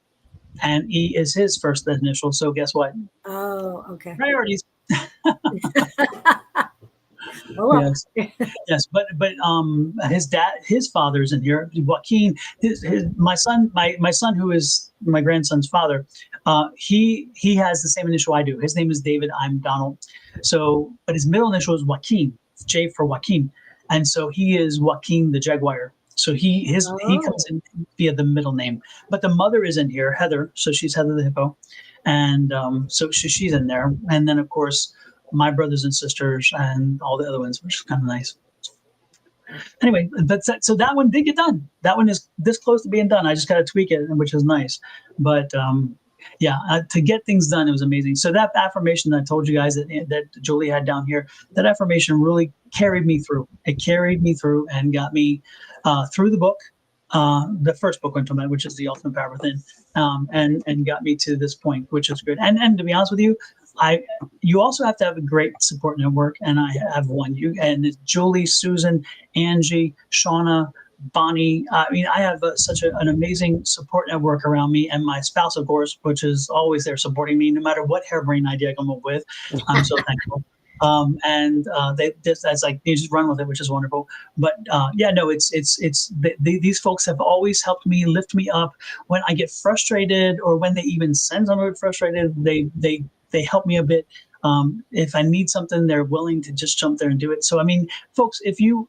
and E is his first initial. So guess what? Oh, okay. Priorities. Oh, Yes. Yes, but his father's in here, Joaquin. My son, my son, who is my grandson's father, he has the same initial I do. His name is David. I'm Donald. So, but his middle initial is Joaquin, J for Joaquin, and so he is Joaquin the Jaguar. So he comes oh, in via the middle name, but the mother is in here, Heather. So she's Heather the hippo, and so she's in there, and then of course my brothers and sisters and all the other ones, which is kind of nice. Anyway, so that one did get done. That one is this close to being done. I just got to tweak it, which is nice. But yeah, to get things done, it was amazing. So that affirmation that I told you guys that Julie had down here, that affirmation really carried me through. It carried me through and got me through the book, the first book I'm talking about, which is The Ultimate Power Within, and got me to this point, which is good. And to be honest with you, you also have to have a great support network, and I have one. And it's Julie, Susan, Angie, Shauna, Bonnie. I mean, I have such an amazing support network around me, and my spouse, of course, which is always there supporting me, no matter what harebrained idea I come up with. I'm so thankful. And they just that's like they just run with it, which is wonderful. But yeah, no, these folks have always helped me, lift me up when I get frustrated, or when they even send someone frustrated. They help me a bit. If I need something, they're willing to just jump there and do it. So I mean, folks, if you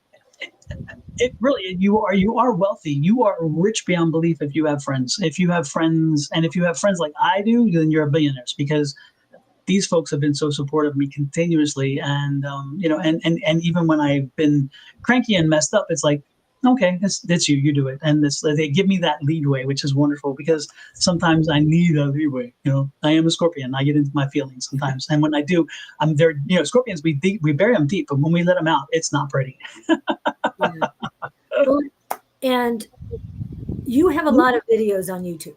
it really you are wealthy, you are rich beyond belief if you have friends. If you have friends, and if you have friends like I do, then you're a billionaires, because these folks have been so supportive of me continuously. And and even when I've been cranky and messed up, it's like, okay, it's you do it. And they give me that leadway, which is wonderful, because sometimes I need a leadway. I am a Scorpion. I get into my feelings sometimes, and when I do, I'm very, Scorpions, we bury them deep, but when we let them out, it's not pretty. yeah. Well, and you have a lot of videos on YouTube,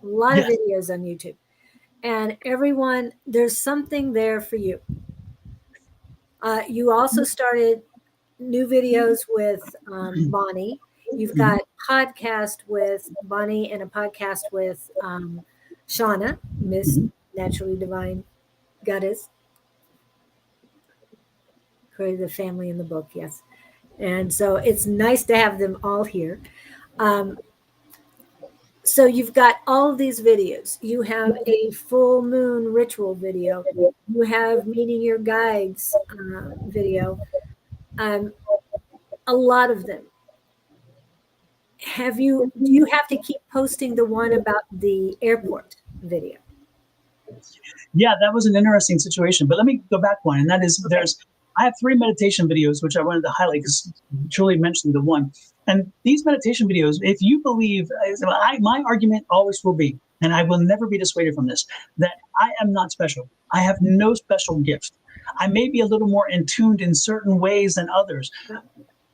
a lot of Yes. videos on YouTube, and everyone, there's something there for you. You also started new videos with Bonnie. You've Mhm. got podcast with Bonnie and a podcast with Shauna, Miss Mhm. Naturally Divine Goddess, created the family in the book, yes. And so it's nice to have them all here. Um, so you've got all of these videos. You have a full moon ritual video. You have meeting your guides video. Um, a lot of them. Do you have to keep posting the one about the airport video? Yeah, that was an interesting situation. But let me go back one, and that is Okay. I have 3 meditation videos which I wanted to highlight because Julie mentioned the one. And these meditation videos, if you believe, my argument always will be, and I will never be dissuaded from this, that I am not special. I have no special gift. I may be a little more in tuned in certain ways than others,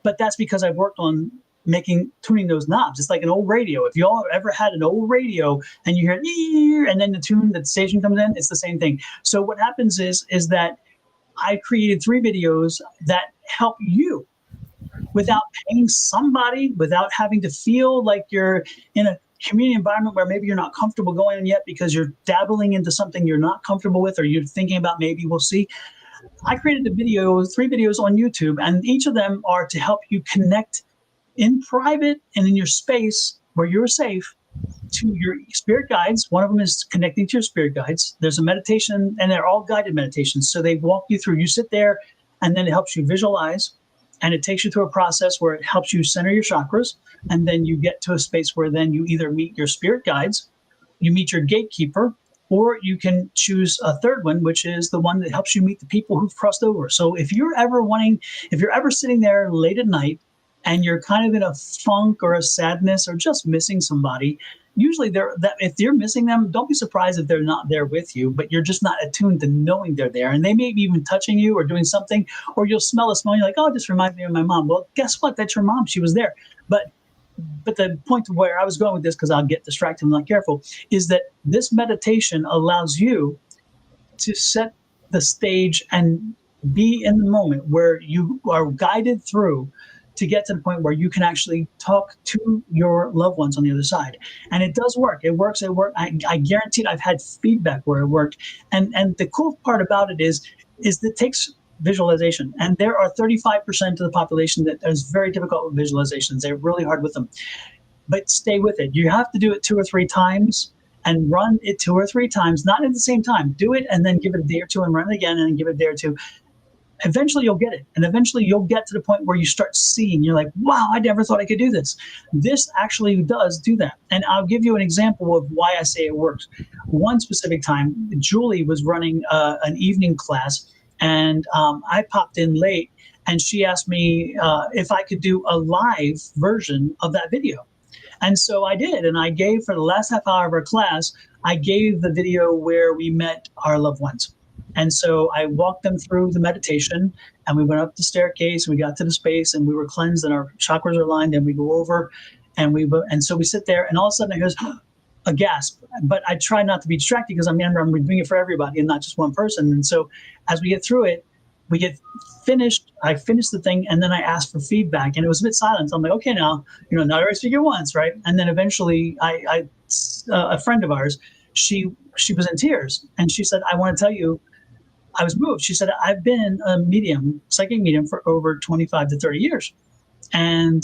but that's because I've worked on tuning those knobs. It's like an old radio. If you all ever had an old radio and you hear and then the station comes in, it's the same thing. So what happens is that I created 3 videos that help you without paying somebody, without having to feel like you're in a community environment where maybe you're not comfortable going in yet because you're dabbling into something you're not comfortable with, or you're thinking about, maybe we'll see. I created 3 videos on YouTube, and each of them are to help you connect in private and in your space where you're safe to your spirit guides. One of them is connecting to your spirit guides. There's a meditation, and they're all guided meditations. So they walk you through. You sit there, and then it helps you visualize, and it takes you through a process where it helps you center your chakras. And then you get to a space where then you either meet your spirit guides, you meet your gatekeeper, or you can choose a third one, which is the one that helps you meet the people who've crossed over. So if you're ever sitting there late at night and you're kind of in a funk or a sadness or just missing somebody, usually if you're missing them, don't be surprised if they're not there with you, but you're just not attuned to knowing they're there. And they may be even touching you or doing something, or you'll smell a smell and you're like, oh, it just reminds me of my mom. Well, guess what? That's your mom. She was there. But the point of where I was going with this, because I'll get distracted if I'm not careful, is that this meditation allows you to set the stage and be in the moment where you are guided through to get to the point where you can actually talk to your loved ones on the other side. And it does work. It works. I guarantee I've had feedback where it worked. And the cool part about it is that it takes visualization. And there are 35% of the population that is very difficult with visualizations. They're really hard with them. But stay with it. You have to do it 2 or 3 times and run it 2 or 3 times, not at the same time. Do it and then give it a day or two and run it again and then give it a day or two. Eventually you'll get it. And eventually you'll get to the point where you start seeing, you're like, wow, I never thought I could do this. This actually does do that. And I'll give you an example of why I say it works. One specific time, Julie was running an evening class, and I popped in late, and she asked me if I could do a live version of that video. And so I did. And I gave, for the last half hour of our class, I gave the video where we met our loved ones. And so I walked them through the meditation, and we went up the staircase, and we got to the space, and we were cleansed, and our chakras are aligned, and we go over, and so we sit there, and all of a sudden I hear a gasp. But I try not to be distracted because I'm doing it for everybody and not just one person. And so as we get through it, we get finished. I finished the thing, and then I asked for feedback, and it was a bit silent. So I'm like, okay, now, not everybody speak at once, right? And then eventually, a friend of ours, she was in tears, and she said, I want to tell you, I was moved. She said, I've been a medium, psychic medium, for over 25 to 30 years. And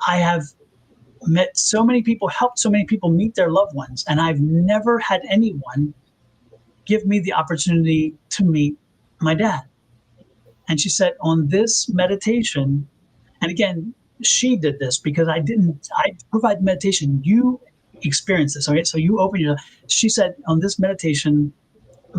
I have met so many people, helped so many people meet their loved ones. And I've never had anyone give me the opportunity to meet my dad. And she said, on this meditation, and again, she did this because I provide meditation. You experience this. Okay. So you open your, she said, on this meditation,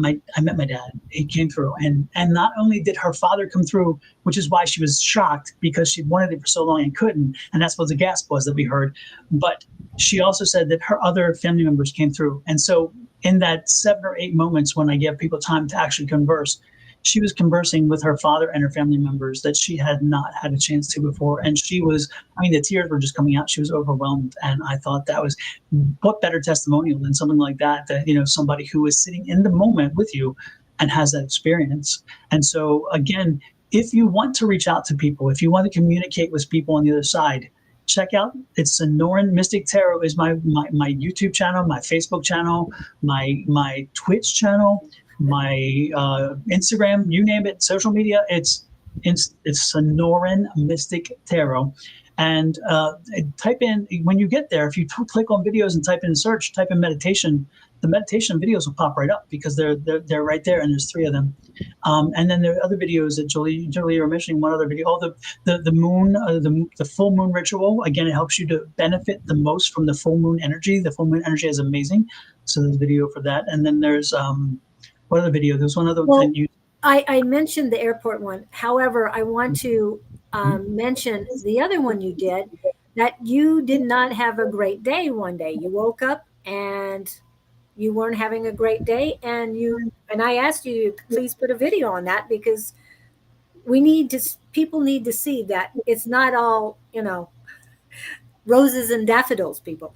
I met my dad. He came through, and not only did her father come through, which is why she was shocked because she'd wanted it for so long and couldn't, and that's what the gasp was that we heard. But she also said that her other family members came through, and so in that 7 or 8 moments when I give people time to actually converse, she was conversing with her father and her family members that she had not had a chance to before. And she was, the tears were just coming out. She was overwhelmed. And I thought that was, what better testimonial than something like that, somebody who is sitting in the moment with you and has that experience. And so again, if you want to reach out to people, if you want to communicate with people on the other side, check out, it's Sonoran Mystic Tarot is my YouTube channel, my Facebook channel, my Twitch channel, my Instagram, you name it, social media, it's Sonoran Mystic Tarot. And type in, when you get there, if you click on videos and type in search, type in meditation, the meditation videos will pop right up because they're right there, and there's 3 of them. And then there are other videos that Julie, you were mentioning one other video. The moon, the full moon ritual. Again, it helps you to benefit the most from the full moon energy. The full moon energy is amazing. So there's a video for that. And then there's what other video? There's one other that you. I mentioned the airport one. However, I want to mention the other one you did, that you did not have a great day one day. You woke up and you weren't having a great day, and I asked you to please put a video on that because people need to see that it's not all, roses and daffodils, people.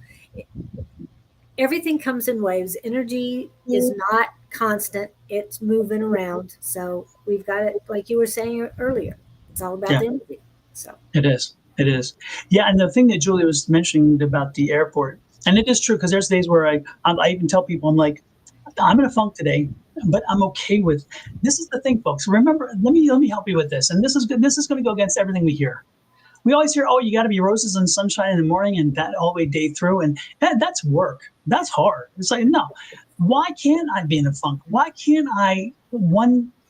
Everything comes in waves. Energy is not constant. It's moving around. So we've got it, like you were saying earlier, it's all about the energy. So it is. Yeah. And the thing that Julie was mentioning about the airport, and it is true, because there's days where I even tell people, I'm like, I'm in a funk today, but I'm okay with, this is the thing, folks. Remember, let me help you with this. And this is good. This is going to go against everything we hear. We always hear, oh, you got to be roses and sunshine in the morning and that all the way day through. And that's work. That's hard. It's like, no, why can't I be in a funk? Why can't I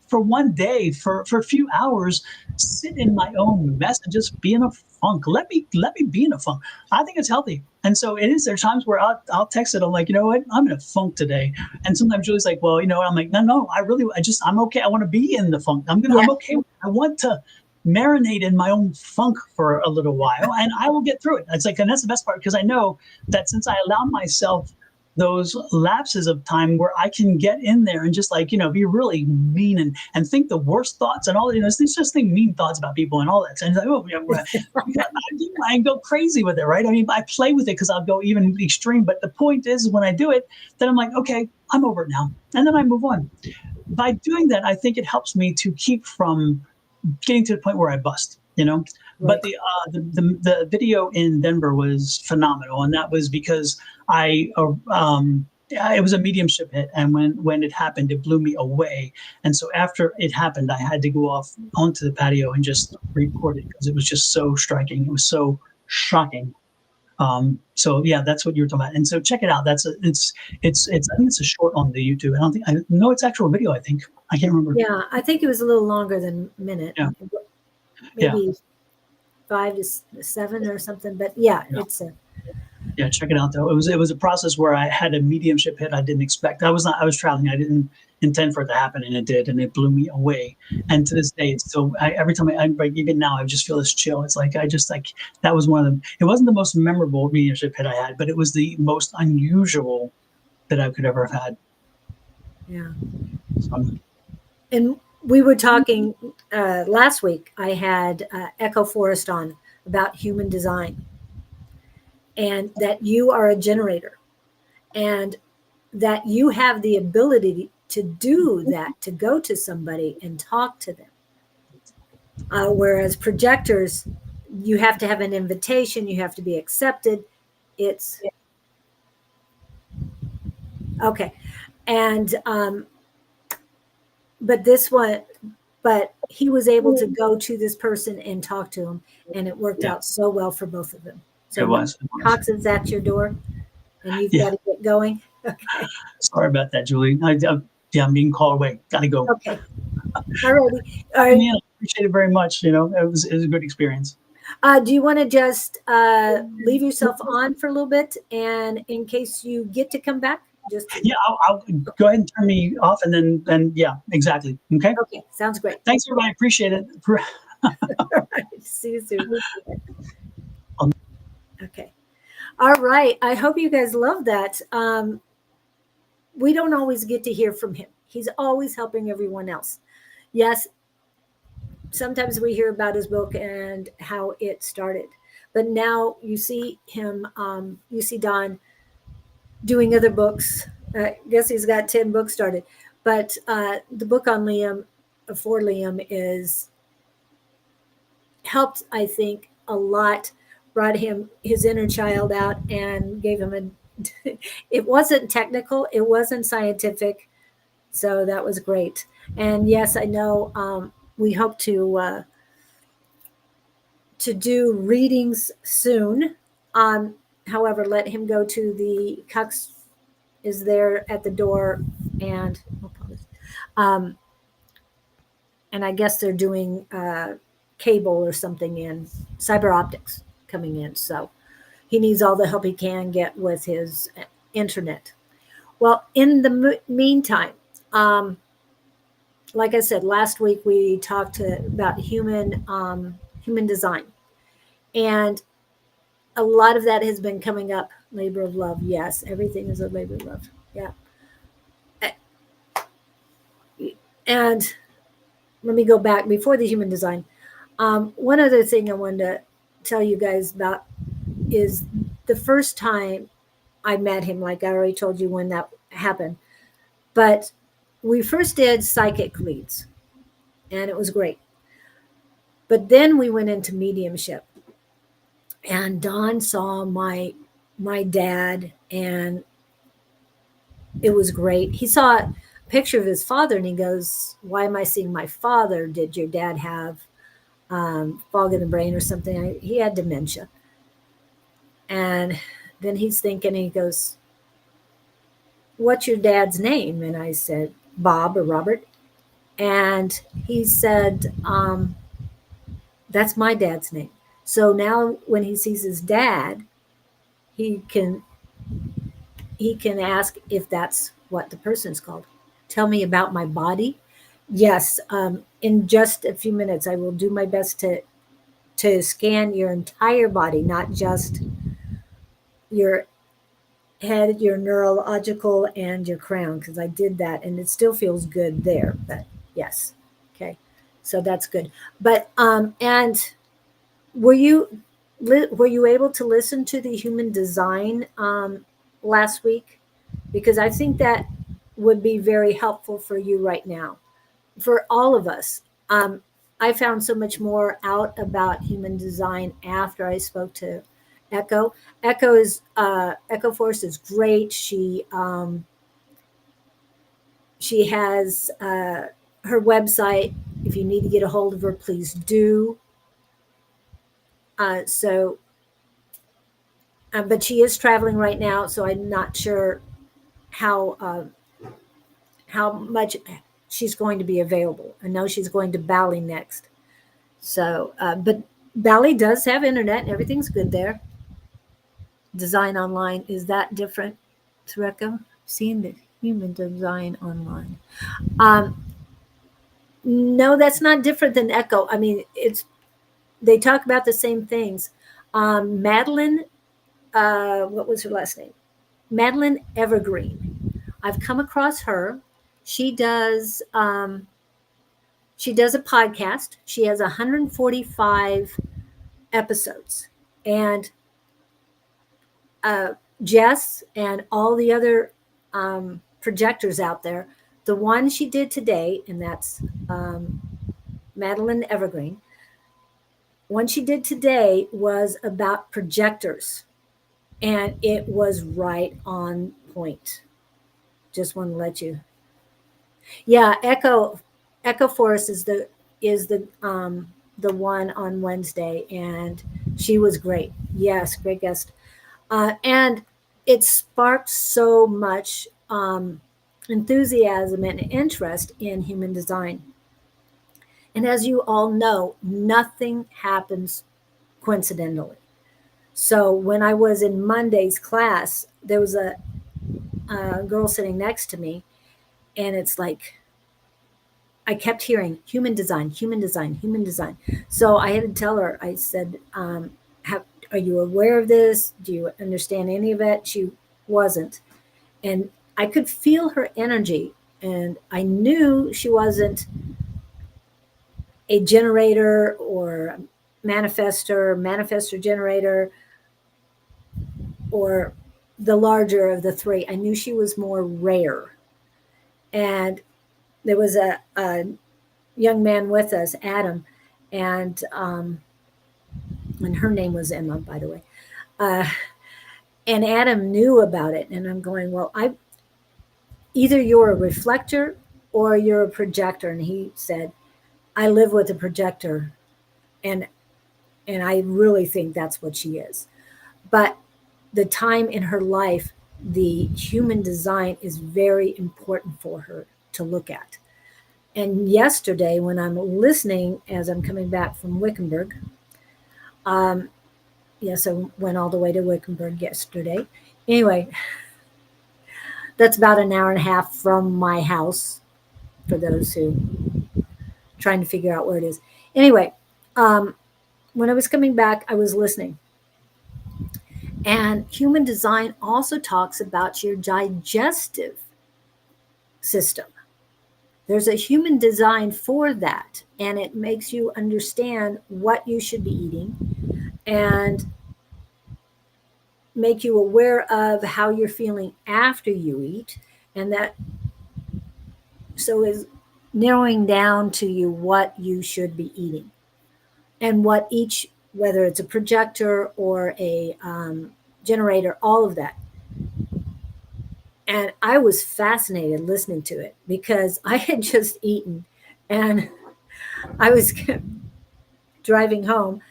for one day, for a few hours, sit in my own mess and just be in a funk? Let me be in a funk. I think it's healthy. And so it is. There are times where I'll text it. I'm like, you know what? I'm in a funk today. And sometimes Julie's like, well, I'm like, no, I'm okay. I want to be in the funk. I'm okay. I want to marinate in my own funk for a little while, and I will get through it. It's like, and that's the best part, because I know that since I allow myself those lapses of time where I can get in there and just be really mean and think the worst thoughts and all, it's just think mean thoughts about people and all that. And I go crazy with it, right? I play with it because I'll go even extreme. But the point is when I do it, then I'm like, okay, I'm over it now. And then I move on. By doing that, I think it helps me to keep from getting to the point where I bust, Right. But the video in Denver was phenomenal, and that was because I Yeah, it was a mediumship hit, and when it happened, it blew me away. And so after it happened, I had to go off onto the patio and just record it because it was just so striking. It was so shocking. So yeah, that's what you were talking about. And so check it out. It's I think it's a short on the YouTube. I don't think I know it's actual video. I think I can't remember. Yeah, I think it was a little longer than a minute, Yeah, yeah, maybe 5 to 7 or something. But yeah, yeah. it's a Yeah, check it out though. It was a process where I had a mediumship hit I didn't expect. I was traveling. I didn't intend for it to happen, and it did, and it blew me away. And to this day, it's still every time like even now, I just feel this chill. It's like I just like that was one of them. It wasn't the most memorable mediumship hit I had, but it was the most unusual that I could ever have had. yeah. So, And we were talking last week. I had Echo Forest on about human design, and that you are a generator, and that you have the ability to do that, to go to somebody and talk to them. Whereas projectors, you have to have an invitation, you have to be accepted. It's okay. And but this one, but he was able to go to this person and talk to him, and it worked yeah, out so well for both of them. it So was. It was. Cox is at your door, and you've Yeah. got to get going. Okay. Sorry about that, Julie. Yeah, I'm being called away. Gotta go. Okay. All righty. All right. Yeah, I appreciate it very much. You know, it was a good experience. Do you want to just leave yourself on for a little bit, and in case you get to come back, just Yeah, I'll go ahead and turn me off, and then yeah, exactly. Okay. okay. Sounds great. Thanks, everybody. Appreciate it. All right. See you soon. Okay. All right. I hope you guys love that. We don't always get to hear from him. He's always helping everyone else. Yes, sometimes we hear about his book and how it started, but now you see him, you see Don doing other books. I guess he's got 10 books started, but the book on Liam, for Liam, is helped, I think, a lot, brought him his inner child out and gave him a, it wasn't technical, it wasn't scientific. So that was great. And yes, I know we hope to do readings soon. However, let him go to the Cox is there at the door, and um, and I guess they're doing cable or something in cyber optics coming in. So he needs all the help he can get with his internet. Well, in the meantime, like I said, last week we talked about human design, and a lot of that has been coming up. Labor of love, yes, everything is a labor of love, yeah. And let me go back before the human design. One other thing I wanted to tell you guys about is the first time I met him, like I already told you when that happened, but we first did psychic reads, and it was great. But then we went into mediumship, and Don saw my dad, and it was great. He saw a picture of his father, and he goes, "Why am I seeing my father? Did your dad have fog in the brain or something?" He had dementia. And then he's thinking, he goes, "What's your dad's name?" And I said, "Bob or Robert." And he said, "That's my dad's name." So now when he sees his dad, he can ask if that's what the person's called. Tell me about my body. Yes, in just a few minutes, I will do my best to scan your entire body, not just your head, your neurological, and your crown, because I did that, and it still feels good there. But yes, okay, so that's good. But and were you able to listen to the human design last week? Because I think that would be very helpful for you right now, for all of us. I found so much more out about human design after I spoke to Echo. Echo Force is great. She has her website. If you need to get a hold of her, please do. But she is traveling right now, so I'm not sure how much she's going to be available. I know she's going to Bali next. So, but Bali does have internet and everything's good there. Design online, is that different, Echo? Seeing the human design online. No, that's not different than Echo. I mean, they talk about the same things. Madeline, what was her last name? Madeline Evergreen. I've come across her. She does a podcast. She has 145 episodes, and Jess and all the other projectors out there. The one she did today, and that's Madeline Evergreen. One she did today was about projectors, and it was right on point. Just want to let you. Yeah, Echo Force is the one on Wednesday, and she was great. Yes, great guest. And it sparked so much enthusiasm and interest in human design. And as you all know, nothing happens coincidentally. So when I was in Monday's class, there was a girl sitting next to me, and it's like I kept hearing human design, human design, human design. So I had to tell her, I said, are you aware of this? Do you understand any of it? She wasn't. And I could feel her energy, and I knew she wasn't a generator or manifestor generator, or the larger of the three. I knew she was more rare. And there was a young man with us, Adam, and her name was Emma, by the way. And Adam knew about it, and I'm going, well, either you're a reflector or you're a projector. And he said, I live with a projector, and I really think that's what she is. But the time in her life, the human design is very important for her to look at. And yesterday, when I'm listening, as I'm coming back from Wickenburg, yes, I went all the way to Wickenburg yesterday. Anyway, that's about an hour and a half from my house, for those who trying to figure out where it is. Anyway, when I was coming back, I was listening. And human design also talks about your digestive system. There's a human design for that, and it makes you understand what you should be eating and make you aware of how you're feeling after you eat. And that so is narrowing down to you what you should be eating and what each, whether it's a projector or a generator, all of that. And I was fascinated listening to it because I had just eaten, and I was driving home,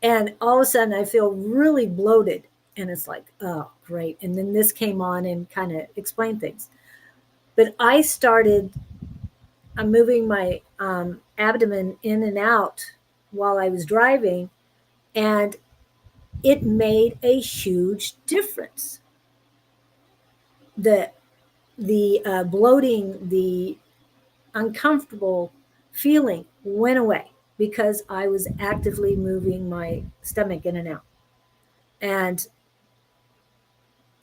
and all of a sudden I feel really bloated, and it's like, oh, great. And then this came on and kind of explained things. But I started moving my abdomen in and out while I was driving, and it made a huge difference. The bloating, the uncomfortable feeling went away because I was actively moving my stomach in and out. And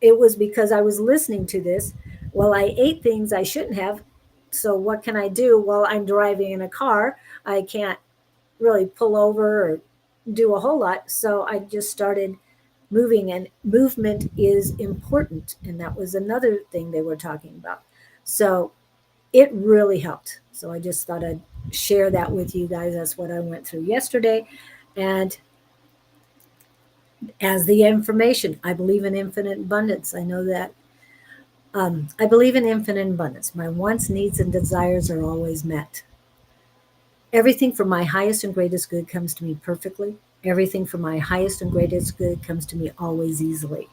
it was because I was listening to this. Well, I ate things I shouldn't have. So what can I do? Well, I'm driving in a car. I can't really pull over or do a whole lot. So I just started moving, and movement is important. And that was another thing they were talking about. So it really helped. So I just thought I'd share that with you guys. That's what I went through yesterday. And as the information. I believe in infinite abundance. I know that. I believe in infinite abundance. My wants, needs, and desires are always met. Everything for my highest and greatest good comes to me perfectly. Everything for my highest and greatest good comes to me always easily.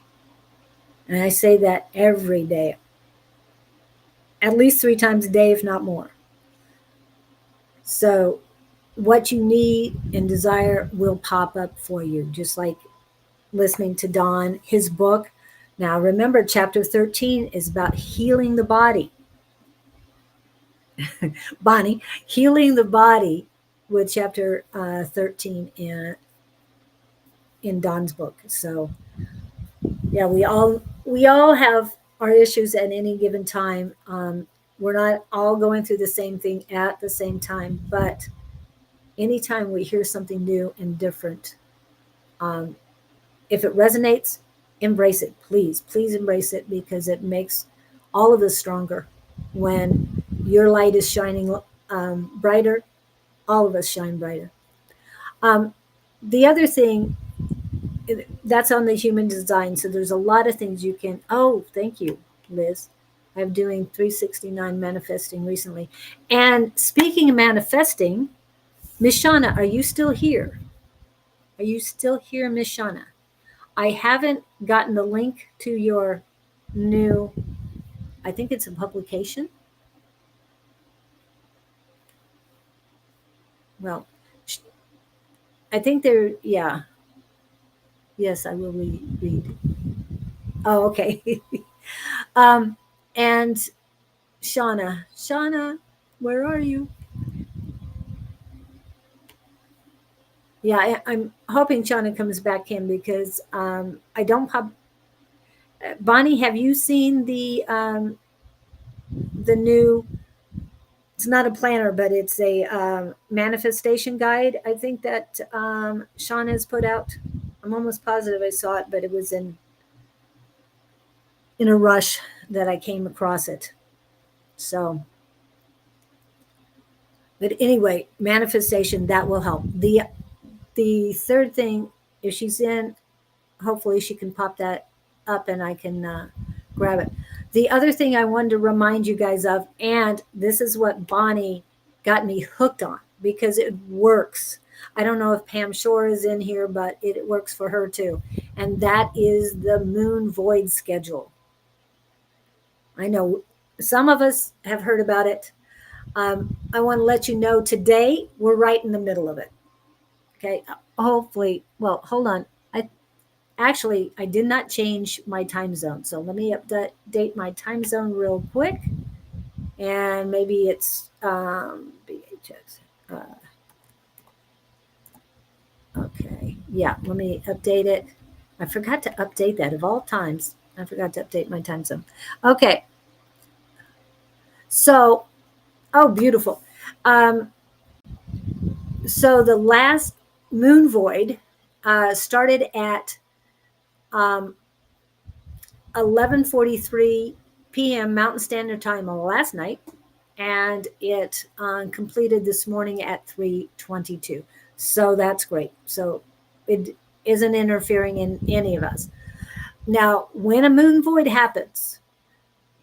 And I say that every day, at least 3 times a day, if not more. So, what you need and desire will pop up for you, just like listening to Don, his book. Now, remember, chapter 13 is about healing the body. Bonnie, healing the body with chapter 13 in Don's book. So, yeah, we all have our issues at any given time. We're not all going through the same thing at the same time, but anytime we hear something new and different, um, if it resonates, embrace it. Please embrace it, because it makes all of us stronger. When your light is shining brighter, all of us shine brighter. Um, the other thing that's on the human design. So there's a lot of things you can. Oh, thank you, Liz. I'm doing 369 manifesting recently. And speaking of manifesting, Miss Shauna, are you still here? Are you still here, Miss Shauna? I haven't gotten the link to your new, I think it's a publication. Well, I think they're, yeah. Yes, I will read. Oh, okay. um, and Shauna, where are you? Yeah, I'm hoping Shauna comes back in, because I don't have. Bonnie, have you seen the new? It's not a planner, but it's a manifestation guide. I think that Shauna has put out. I'm almost positive I saw it, but it was in a rush that I came across it. So, but anyway, manifestation, that will help. The third thing, if she's in, hopefully she can pop that up and I can grab it. The other thing I wanted to remind you guys of, and this is what Bonnie got me hooked on, because it works. I don't know if Pam Shore is in here, but it works for her too. And that is the moon void schedule. I know some of us have heard about it. I want to let you know today we're right in the middle of it. Okay. Hopefully, well, hold on. I did not change my time zone. So let me update my time zone real quick. And maybe it's BHX. Okay. Yeah, let me update it. I forgot to update that of all times. I forgot to update my time zone. Okay. So, oh, beautiful. Um, so the last moon void started at um, 11:43 p.m. Mountain Standard Time on last night, and it completed this morning at 3:22. So that's great. So it isn't interfering in any of us. Now, when a moon void happens,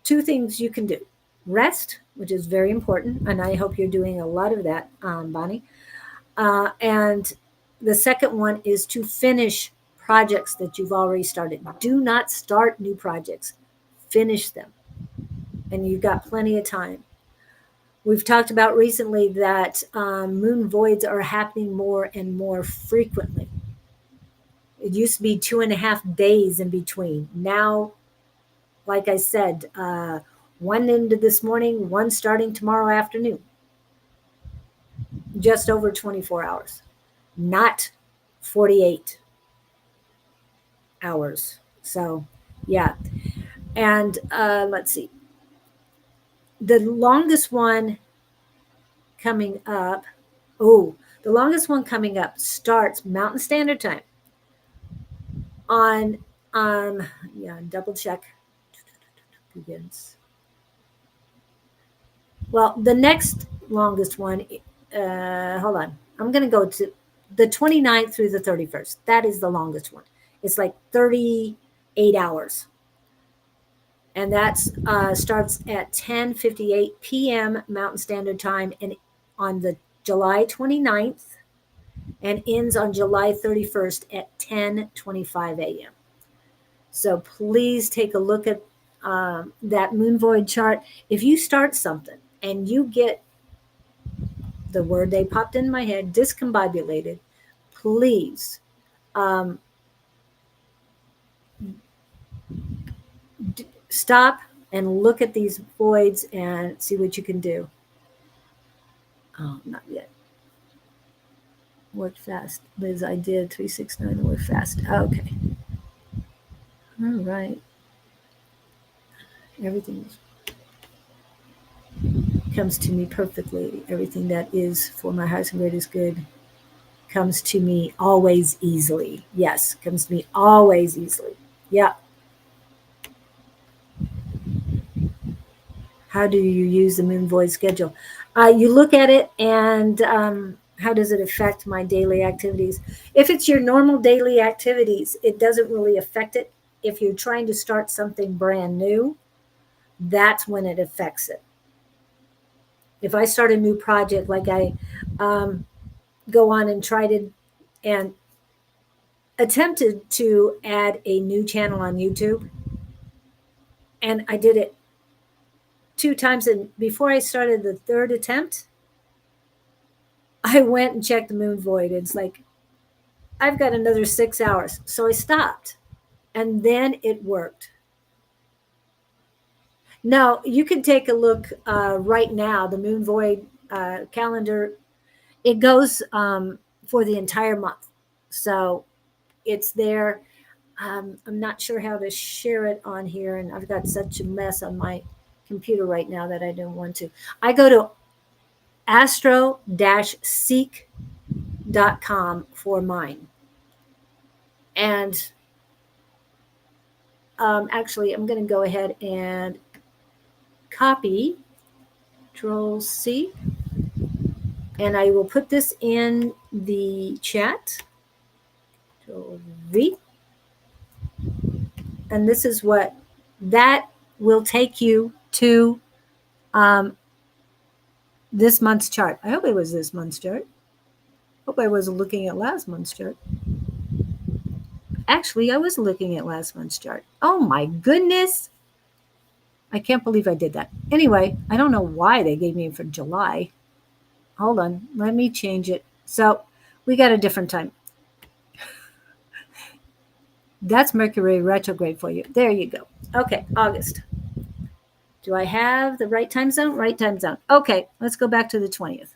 2 things you can do: rest, which is very important, and I hope you're doing a lot of that, Bonnie. And the second one is to finish projects that you've already started. Do not start new projects, finish them. And you've got plenty of time. We've talked about recently that moon voids are happening more and more frequently. It used to be 2.5 days in between. Now, like I said, one ended this morning, one starting tomorrow afternoon. Just over 24 hours, not 48 hours. So, yeah. And let's see. The longest one coming up, the longest one coming up starts Mountain Standard Time on, yeah, double check. Begins. Well, the next longest one, hold on. I'm going to go to the 29th through the 31st. That is the longest one. It's like 38 hours. And that starts at 10:58 p.m. Mountain Standard Time and on the July 29th and ends on July 31st at 10:25 a.m. So please take a look at that moon void chart. If you start something and you get the word they popped in my head, discombobulated, please stop and look at these voids and see what you can do. Oh, not yet. Work fast. Liz, I did 369 work fast. Okay. All right. Everything comes to me perfectly. Everything that is for my highest and greatest good comes to me always easily. Yes, comes to me always easily. Yeah. How do you use the moon void schedule? You look at it and how does it affect my daily activities? If it's your normal daily activities, it doesn't really affect it. If you're trying to start something brand new, that's when it affects it. If I start a new project, like I go on and try to and attempted to add a new channel on YouTube, and I did it 2 times, and before I started the third attempt, I went and checked the moon void. It's like, I've got another 6 hours. So I stopped. And then it worked. Now, you can take a look right now, the moon void calendar. It goes for the entire month. So it's there. I'm not sure how to share it on here. And I've got such a mess on my computer right now that I don't want to. I go to astro-seek.com for mine. And actually, I'm going to go ahead and copy Control-C, and I will put this in the chat. Control-V. And this is what that will take you to this month's chart. I hope it was this month's chart. Hope I wasn't looking at last month's chart. Actually, I was looking at last month's chart. Oh my goodness. I can't believe I did that. Anyway, I don't know why they gave me for July. Hold on. Let me change it. So we got a different time. That's Mercury retrograde for you. There you go. Okay, August. Do I have the right time zone? Right time zone. Okay, let's go back to the 20th.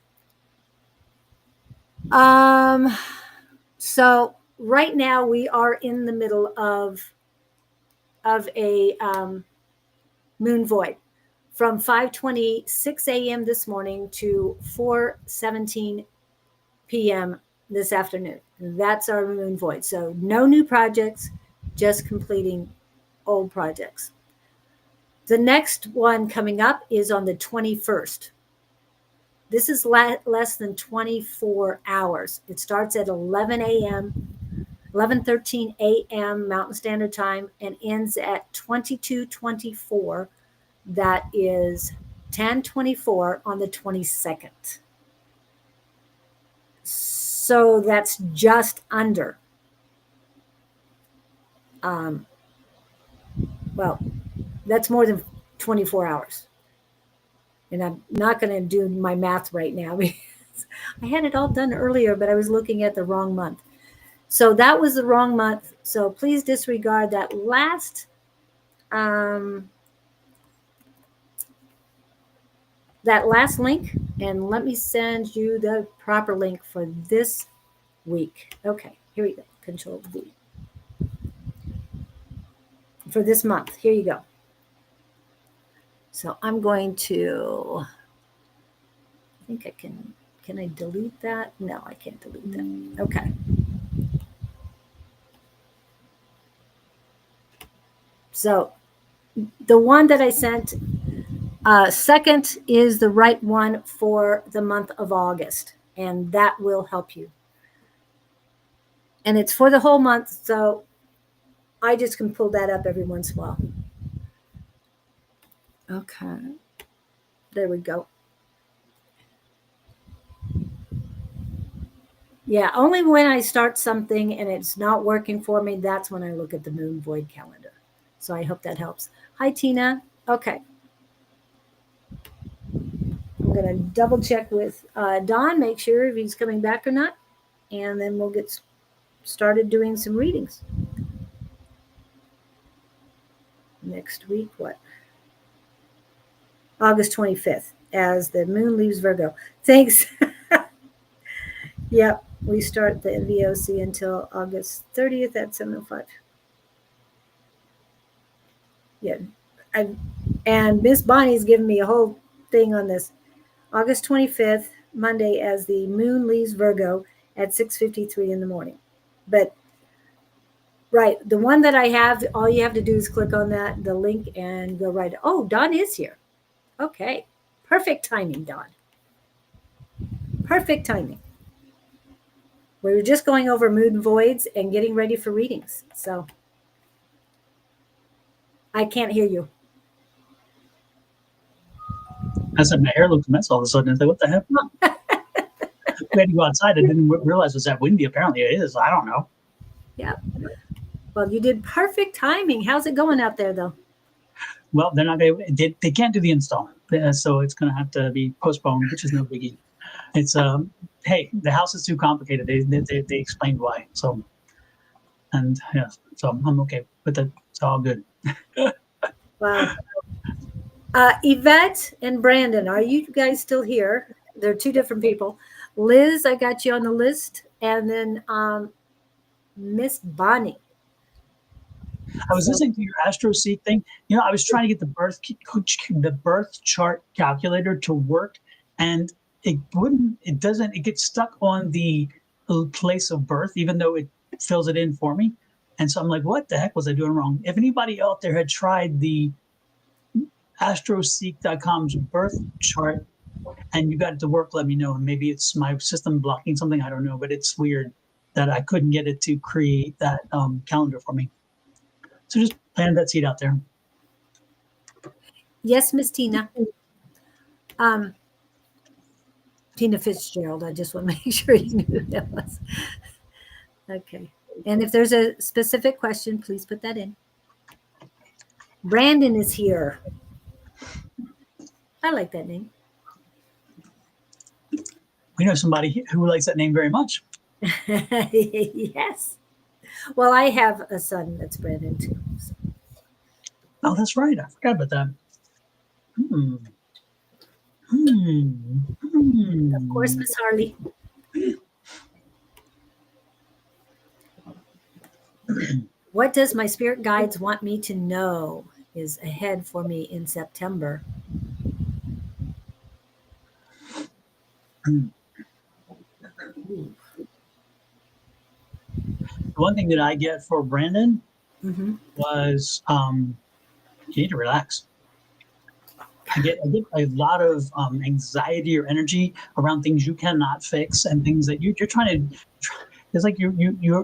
So right now we are in the middle of a moon void from 5:26 a.m. this morning to 4:17 p.m. this afternoon. That's our moon void. So no new projects, just completing old projects. The next one coming up is on the 21st. This is less than 24 hours. It starts at 11 a.m., 11:13 a.m. Mountain Standard Time, and ends at 22:24. That is 10:24 on the 22nd. So that's just under. Well, that's more than 24 hours. And I'm not going to do my math right now because I had it all done earlier, but I was looking at the wrong month. So that was the wrong month. So please disregard that last link, and let me send you the proper link for this week. Okay, here we go. Control-V. For this month, here you go. So I'm going to, I think I can I delete that? No, I can't delete that. Okay. So the one that I sent second is the right one for the month of August, and that will help you. And it's for the whole month, so I just can pull that up every once in a while. Okay. There we go. Yeah, only when I start something and it's not working for me, that's when I look at the moon void calendar. So I hope that helps. Hi, Tina. Okay. I'm going to double check with Don, make sure if he's coming back or not. And then we'll get started doing some readings. Next week, what? August 25th, as the moon leaves Virgo. Thanks. Yep, we start the VOC until August 30th at 7:05. Yeah, and Miss Bonnie's given me a whole thing on this. August 25th, Monday, as the moon leaves Virgo at 6:53 in the morning. But right, the one that I have, all you have to do is click on that, the link, and go right. Oh, Don is here. Okay, perfect timing, Don. Perfect timing. We were just going over moon voids and getting ready for readings. So I can't hear you. I said my hair looked a mess all of a sudden. I was like, what the heck? We had to go outside. I didn't realize it was that windy. Apparently it is. I don't know. Yeah. Well, you did perfect timing. How's it going out there, though? Well, they're not going to, they can't do the install. So it's going to have to be postponed, which is no biggie. It's, hey, the house is too complicated. They explained why. So, and yeah, so I'm okay with it. It's all good. Wow. Yvette and Brandon, are you guys still here? They're two different people. Liz, I got you on the list. And then Miss Bonnie. I was listening to your AstroSeek thing. You know, I was trying to get the birth chart calculator to work, and it wouldn't. It doesn't. It gets stuck on the place of birth, even though it fills it in for me. And so I'm like, what the heck was I doing wrong? If anybody out there had tried the astroseek.com's birth chart and you got it to work, let me know. And maybe it's my system blocking something. I don't know, but it's weird that I couldn't get it to create that calendar for me. So just plant that seed out there. Yes, Miss Tina. Tina Fitzgerald. I just want to make sure you knew who that was. Okay. And if there's a specific question, please put that in. Brandon is here. I like that name. We know somebody who likes that name very much. Yes. Well, I have a son that's Brandon too. So. Oh, that's right. I forgot about that. Of course, Miss Harley. What does my spirit guides want me to know is ahead for me in September? The one thing that I get for Brandon was you need to relax. I get a lot of anxiety or energy around things you cannot fix and things that you're trying to. It's like you're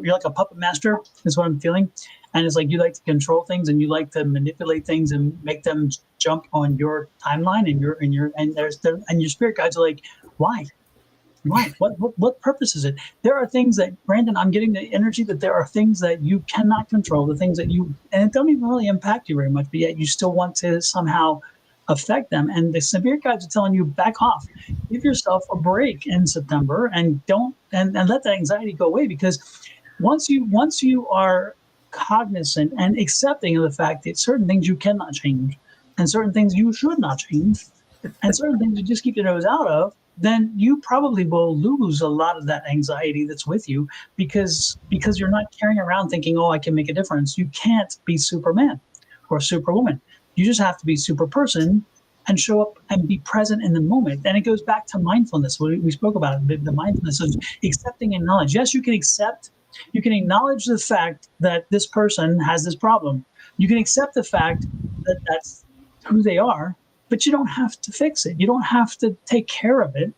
like a puppet master. Is what I'm feeling, and it's like you like to control things and you like to manipulate things and make them jump on your timeline and your spirit guides are like, why? Why? What purpose is it? There are things that, Brandon, I'm getting the energy that there are things that you cannot control, the things that and it don't even really impact you very much, but yet you still want to somehow affect them. And the spirit guides are telling you, back off, give yourself a break in September and don't, and let that anxiety go away. Because once you are cognizant and accepting of the fact that certain things you cannot change and certain things you should not change and certain things you just keep your nose out of, then you probably will lose a lot of that anxiety that's with you because you're not carrying around thinking, oh, I can make a difference. You can't be Superman or Superwoman. You just have to be super person and show up and be present in the moment. And it goes back to mindfulness. We spoke about it, the mindfulness of accepting and knowledge. Yes, you can acknowledge the fact that this person has this problem. You can accept the fact that that's who they are, but you don't have to fix it. You don't have to take care of it.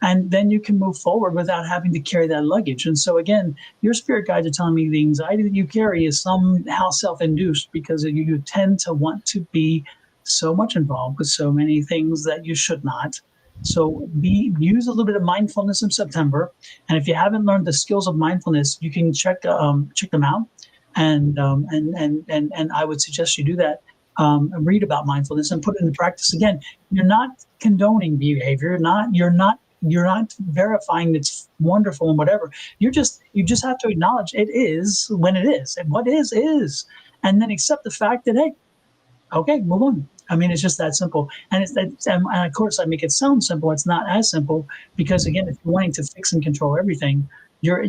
And then you can move forward without having to carry that luggage. And so again, your spirit guides are telling me the anxiety that you carry is somehow self-induced because you tend to want to be so much involved with so many things that you should not. So use a little bit of mindfulness in September. And if you haven't learned the skills of mindfulness, you can check them out. And I would suggest you do that. Read about mindfulness and put it into practice. Again, you're not condoning behavior. You're not verifying it's wonderful and whatever. You just have to acknowledge it is when it is, and what is, and then accept the fact that, hey, okay, move on. I mean, it's just that simple. And and of course I make it sound simple. It's not as simple because again, if you're wanting to fix and control everything, you're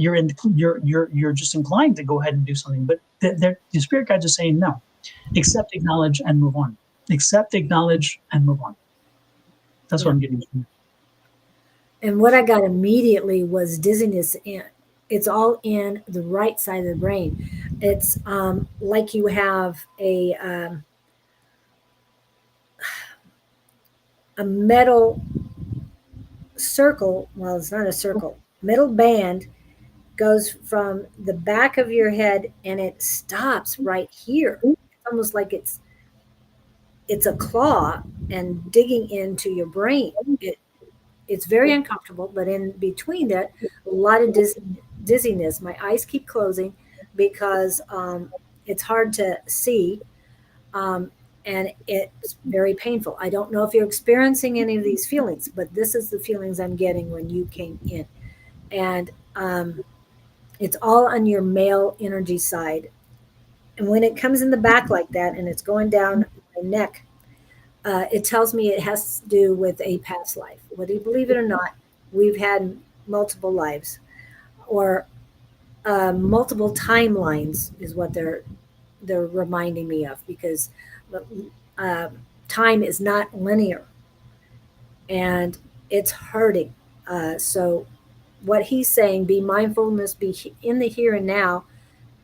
just inclined to go ahead and do something. But the spirit guides are saying no. Accept, acknowledge, and move on. Accept, acknowledge, and move on. That's what I'm getting from you. And what I got immediately was dizziness. It's all in the right side of the brain. It's like you have a metal circle. Well, it's not a circle. Metal band goes from the back of your head and it stops right here. It's almost like it's a claw and digging into your brain. It's very uncomfortable, but in between that, a lot of dizziness. My eyes keep closing because it's hard to see, and it's very painful. I don't know if you're experiencing any of these feelings, but this is the feelings I'm getting when you came in. And it's all on your male energy side. And when it comes in the back like that and it's going down my neck, it tells me it has to do with a past life. Whether you believe it or not, we've had multiple lives or multiple timelines is what they're reminding me of, because time is not linear and it's hurting. So what he's saying, be mindfulness, be in the here and now,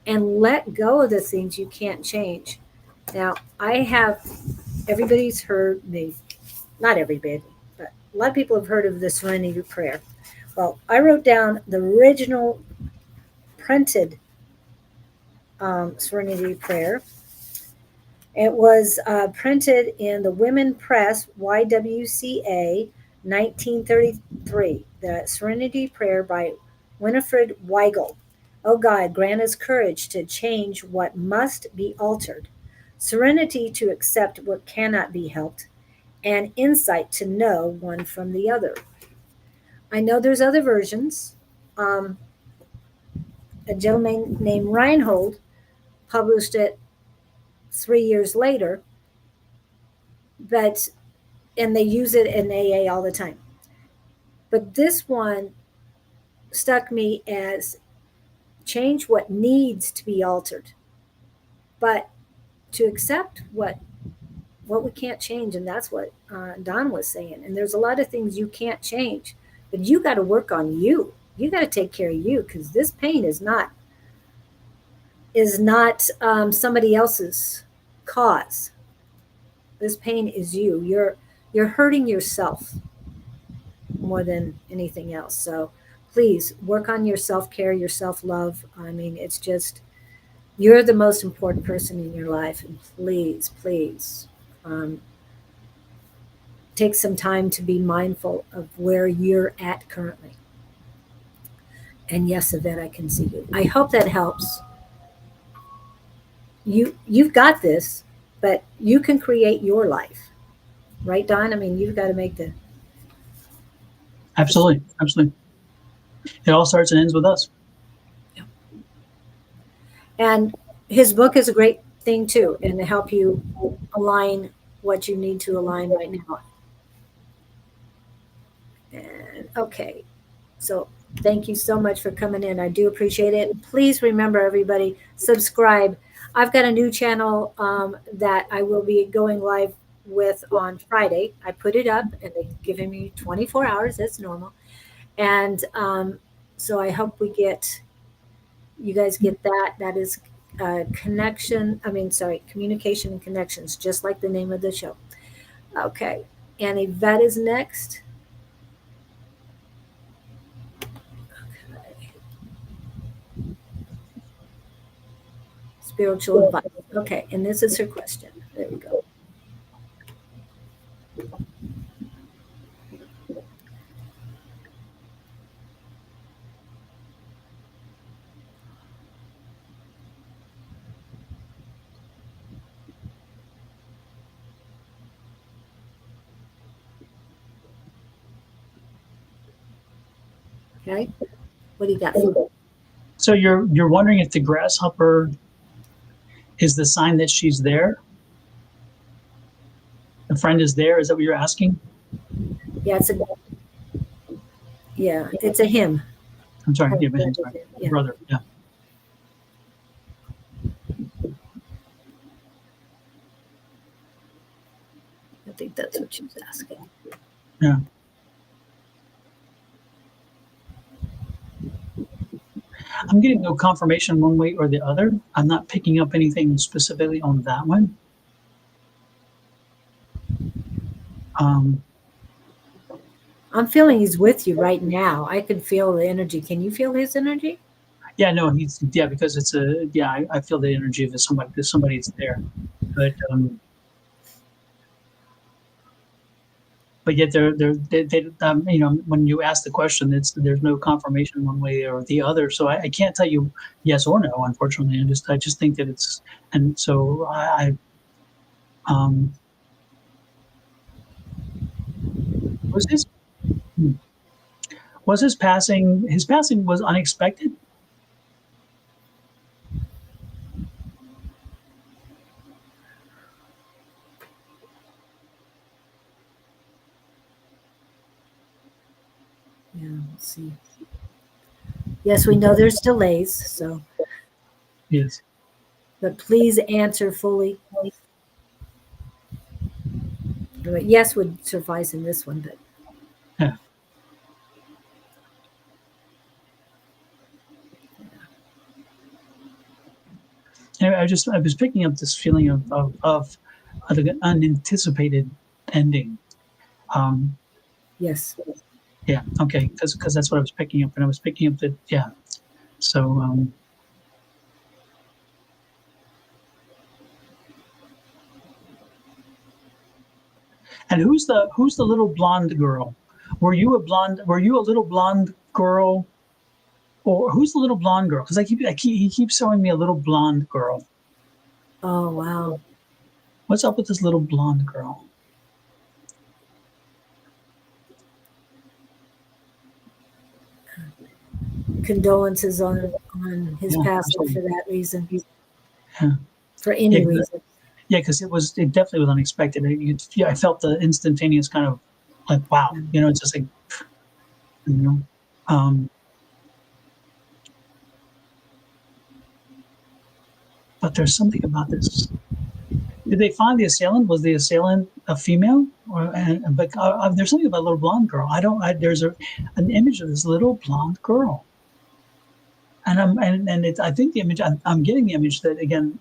and let go of the things you can't change. Now, everybody's heard me, not everybody, but a lot of people have heard of the Serenity Prayer. Well, I wrote down the original printed Serenity Prayer. It was printed in the Women Press, YWCA, 1933. The Serenity Prayer by Winifred Weigel. Oh God, grant us courage to change what must be altered, serenity to accept what cannot be helped, and insight to know one from the other. I know there's other versions. A gentleman named Reinhold published it 3 years later, and they use it in AA all the time. But this one stuck me as change what needs to be altered, but to accept what we can't change. And that's what Don was saying. And there's a lot of things you can't change, but you got to work on you. You got to take care of you, because this pain is not somebody else's cause. This pain is you. You're hurting yourself more than anything else. So please work on your self-care, your self-love. I mean, it's just, you're the most important person in your life. And please, take some time to be mindful of where you're at currently. And yes, Yvette, I can see you. I hope that helps. You've got this, but you can create your life. Right, Don? I mean, you've got to make the... Absolutely. It all starts and ends with us. Yeah. And his book is a great thing too, and to help you align what you need to align right now. And okay, so thank you so much for coming in. I do appreciate it. Please remember, everybody, subscribe. I've got a new channel that I will be going live with on Friday. I put it up and they've given me 24 hours. That's normal. And so I hope you guys get that. That is communication and connections, just like the name of the show. Okay. And Yvette is next. spiritual advice. Okay, and this is her question. There we go. Okay, what do you got? So you're wondering if the grasshopper is the sign that she's there? The friend is there? Is that what you're asking? Yeah, it's a him. I'm sorry. Yeah, I'm sorry. Yeah. Brother. Yeah. I think that's what she was asking. Yeah. I'm getting no confirmation one way or the other. I'm not picking up anything specifically on that one. I'm feeling he's with you right now. I can feel the energy. Can you feel his energy? Yeah, no, because it's I feel the energy of somebody's there. But yet when you ask the question, there's no confirmation one way or the other. So I can't tell you yes or no, unfortunately. I just think that it's, and so was his his passing was unexpected. Yeah, let's see. Yes, we know there's delays, so. Yes. But please answer fully. Yes would suffice in this one, but. Yeah. Anyway, I was picking up this feeling of an unanticipated ending. Yes. Yeah. Okay. Because that's what I was picking up, and I was picking up that. Yeah. So. And who's the little blonde girl? Were you a little blonde girl, or who's the little blonde girl? Because he keeps showing me a little blonde girl. Oh wow. What's up with this little blonde girl? Condolences on his passing for that reason. Yeah. For any reason. Yeah, because it definitely was unexpected. I felt the instantaneous kind of like, wow, it's just like, but there's something about this. Did they find the assailant? Was the assailant a female? But there's something about a little blonde girl. There's an image of this little blonde girl, and I think the image. I'm getting the image that, again,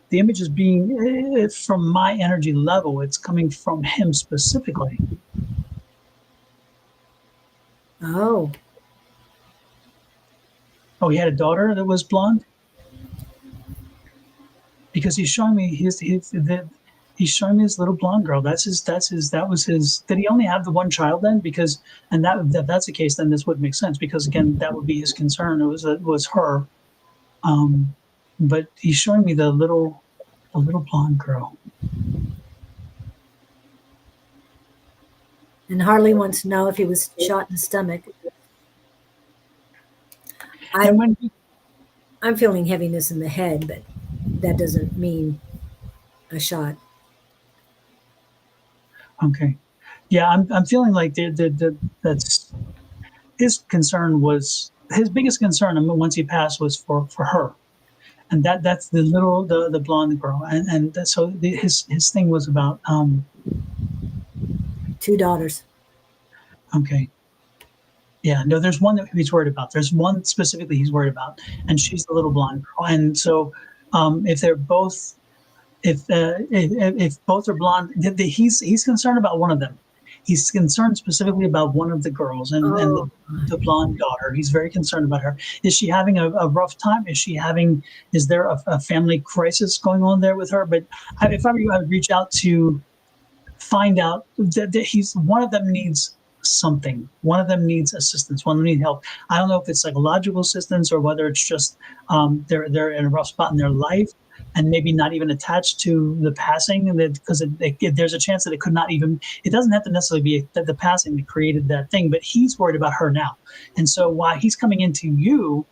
the image is being from my energy level. It's coming from him specifically. Oh. Oh, he had a daughter that was blonde. Because he's showing me he's showing me his little blonde girl. That was his. Did he only have the one child then? Because if that's the case, then this would make sense. Because again, that would be his concern. It was her. But he's showing me the little blonde girl. And Harley wants to know if he was shot in the stomach. I'm feeling heaviness in the head, but that doesn't mean a shot. Okay. Yeah, I'm feeling like that's his concern was his biggest concern. I mean, once he passed, was for her, and that's the blonde girl, and so his thing was about 2 daughters. Okay. Yeah, no, there's one that he's worried about. There's one specifically he's worried about, and she's the little blonde girl. And so, if they're both, if both are blonde, he's concerned about one of them. he's concerned specifically about one of the girls and Oh, the blonde daughter. He's very concerned about her. Is she having a rough time? Is there a family crisis going on there with her? But if I were you, I would reach out to find out that he's one of them needs something. One of them needs assistance. One of them needs help. I don't know if it's psychological assistance or whether it's just they're in a rough spot in their life and maybe not even attached to the passing, and because there's a chance that it could not even. It doesn't have to necessarily be that the passing that created that thing, but he's worried about her now, and so why he's coming into you,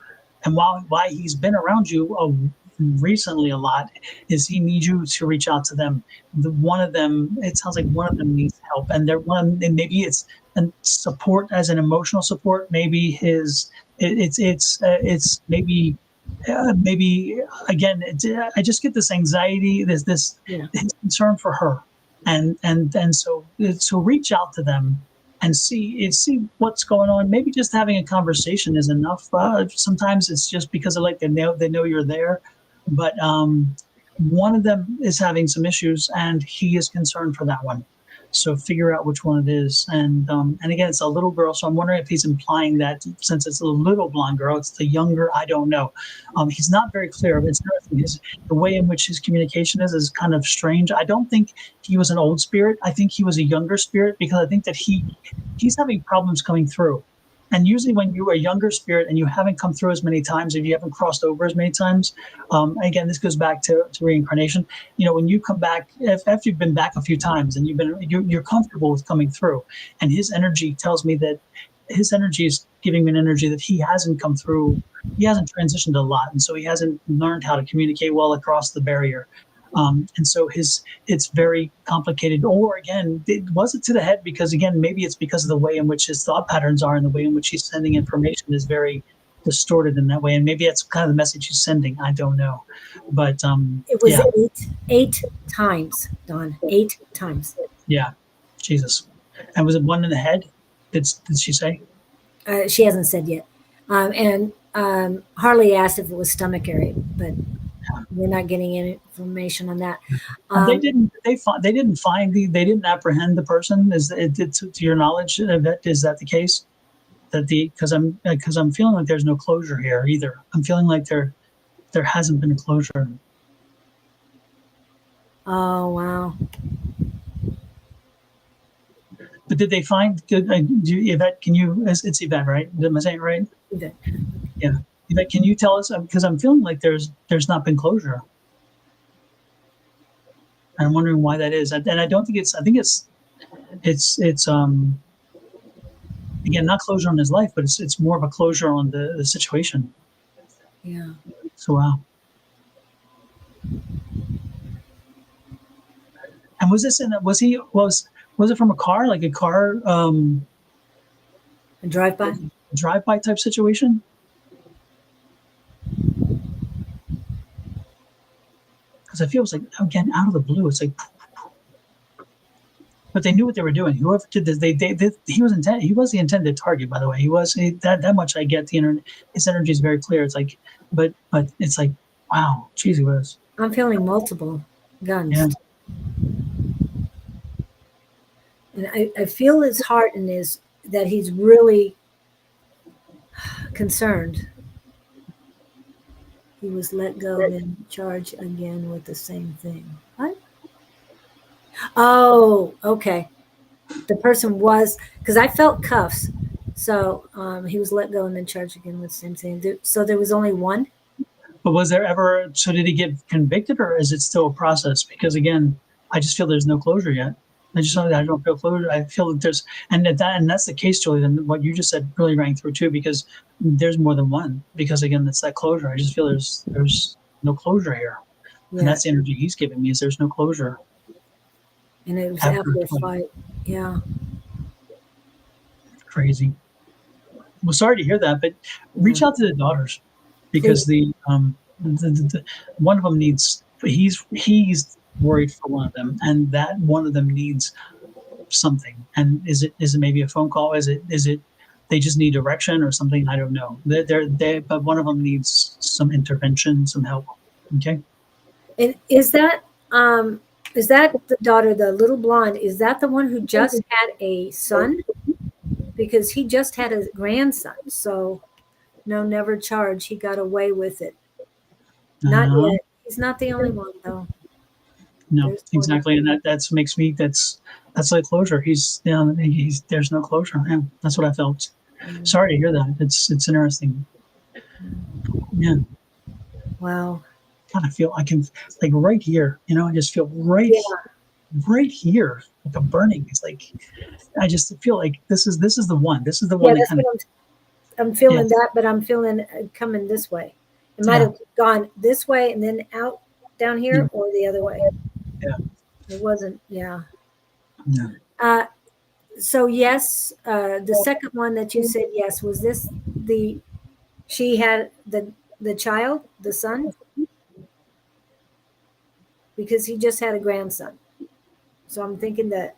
and why he's been around you recently a lot is he needs you to reach out to them. One of them, it sounds like one of them needs help, and and maybe it's support as an emotional support. Maybe it's maybe again. I just get this anxiety. There's this his concern for her, and so reach out to them and see what's going on. Maybe just having a conversation is enough. Sometimes it's just because they know you're there. But one of them is having some issues, and he is concerned for that one. So figure out which one it is. And again, it's a little girl, so I'm wondering if he's implying that since it's a little blonde girl, it's the younger. I don't know. He's not very clear. It's interesting. The way in which his communication is kind of strange. I don't think he was an old spirit. I think he was a younger spirit because I think that he's having problems coming through. And usually when you're a younger spirit and you haven't come through as many times, if you haven't crossed over as many times, again, this goes back to reincarnation. When you come back, after you've been back a few times and you're comfortable with coming through, and his energy tells me that his energy is giving me an energy that he hasn't come through. He hasn't transitioned a lot. And so he hasn't learned how to communicate well across the barrier. And so it's very complicated. Or again, was it to the head? Because again, maybe it's because of the way in which his thought patterns are and the way in which he's sending information is very distorted in that way. And maybe that's kind of the message he's sending. I don't know. But it was eight times, Don. 8 times. Yeah. Jesus. And was it one in the head? Did she say? She hasn't said yet. And Harley asked if it was stomach area, but we're not getting any information on that. They didn't apprehend the person. To your knowledge, is that the case? Because I'm feeling like there's no closure here either. I'm feeling like there hasn't been a closure. Oh wow! But did they find? Yvette, can you? It's Yvette, right? Am I saying it right? Yvette. Yeah. Yvette, can you tell us? Because I'm feeling like there's not been closure. And I'm wondering why that is. And I don't think it's. I think it's again, not closure on his life, but it's more of a closure on the situation. Yeah. So wow. And was it from a car, like a car A drive-by? drive-by type situation? Because I feel it's like, again, out of the blue, it's like, but they knew what they were doing. Whoever did this, he was the intended target, by the way. That much I get. His energy is very clear. It's like, but it's like, wow, geez, he was. I'm feeling multiple guns. Yeah. And I feel his heart and that he's really concerned. He was let go and charged again with the same thing. What? Oh, okay. The person was, because I felt cuffs. So he was let go and then charged again with the same thing. So there was only one? But so did he get convicted, or is it still a process? Because again, I just feel there's no closure yet. I don't feel closure. I feel that there's, and that's the case, Julie. Then what you just said really rang through too, because there's more than one. Because again, it's that closure. I just feel there's no closure here, and that's the energy he's giving me. Is there's no closure. And it was after a fight. Yeah. Crazy. Well, sorry to hear that, but reach out to the daughters, because the one of them needs. He's worried for one of them, and that one of them needs something. And is it maybe a phone call? Is it they just need direction or something? I don't know. But one of them needs some intervention, some help. Okay. And is that Is that the daughter, the little blonde? Is that the one who just had a son? Because he just had a grandson. So, no, never charge. He got away with it. Not Uh, yet. He's not the only one, though. no, There's more than exactly, and that's makes me that's like closure. He's there's no closure. Yeah, that's what I felt. one. Sorry to hear that. It's interesting. Yeah, Wow. kind of feel I can like right here. I just feel Yeah. right here like a burning. It's like I just feel like this is the one. This is the Yeah, one that that's kind of what I'm feeling yes, that, but I'm feeling coming this way. It might yeah, have gone this way and then out down yeah, here or the other way. yeah, It wasn't, yeah. yeah. Uh, so yes, the second one that you said yes, was this the she had the child, the son, because he just had a grandson. So I'm thinking that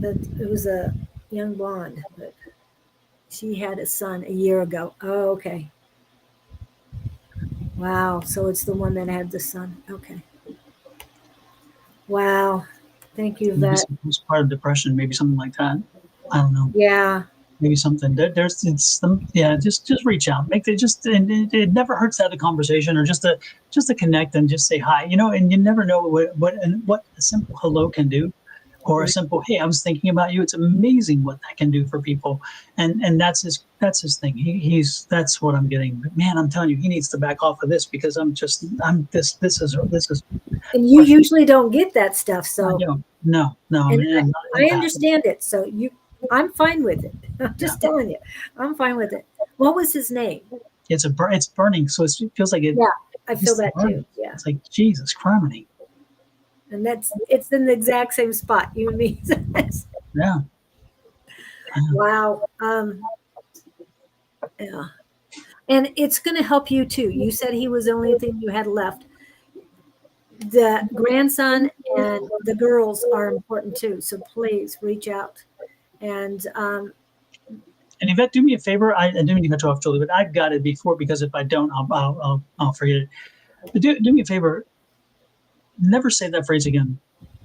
it was a young blonde, but she had a son a year ago. Oh, okay. Wow. So it's the one that had the son. Okay. Wow. Thank you, Maybe Vet. some postpartum depression, maybe something like that. I don't know. Yeah. Maybe something there's it's some yeah just reach out make it just and it never hurts to have a conversation or just to connect and just say hi and you never know what a simple hello can do or a simple hey I was thinking about you. It's amazing what that can do for people, and that's his thing. That's what I'm getting. But man, I'm telling you, he needs to back off of this because I'm this is And you usually don't get that stuff. So, no I and mean I'm I not empathic. understand it. So I'm fine with it. I'm Yeah, just telling you, I'm fine with it. What was his name? it's burning, so it feels like it. Yeah, I feel It's that too. burning. Yeah. It's like Jesus criminy. And it's in the exact same spot, you and me. Yeah. Yeah. Wow. Yeah. And it's going to help you too. You said he was the only thing you had left. The grandson and the girls are important too. So please reach out. And And Yvette, do me a favor. I didn't mean to cut you off, Julie, but I've got it before because if I don't, I'll forget it. But do me a favor. Never say that phrase again.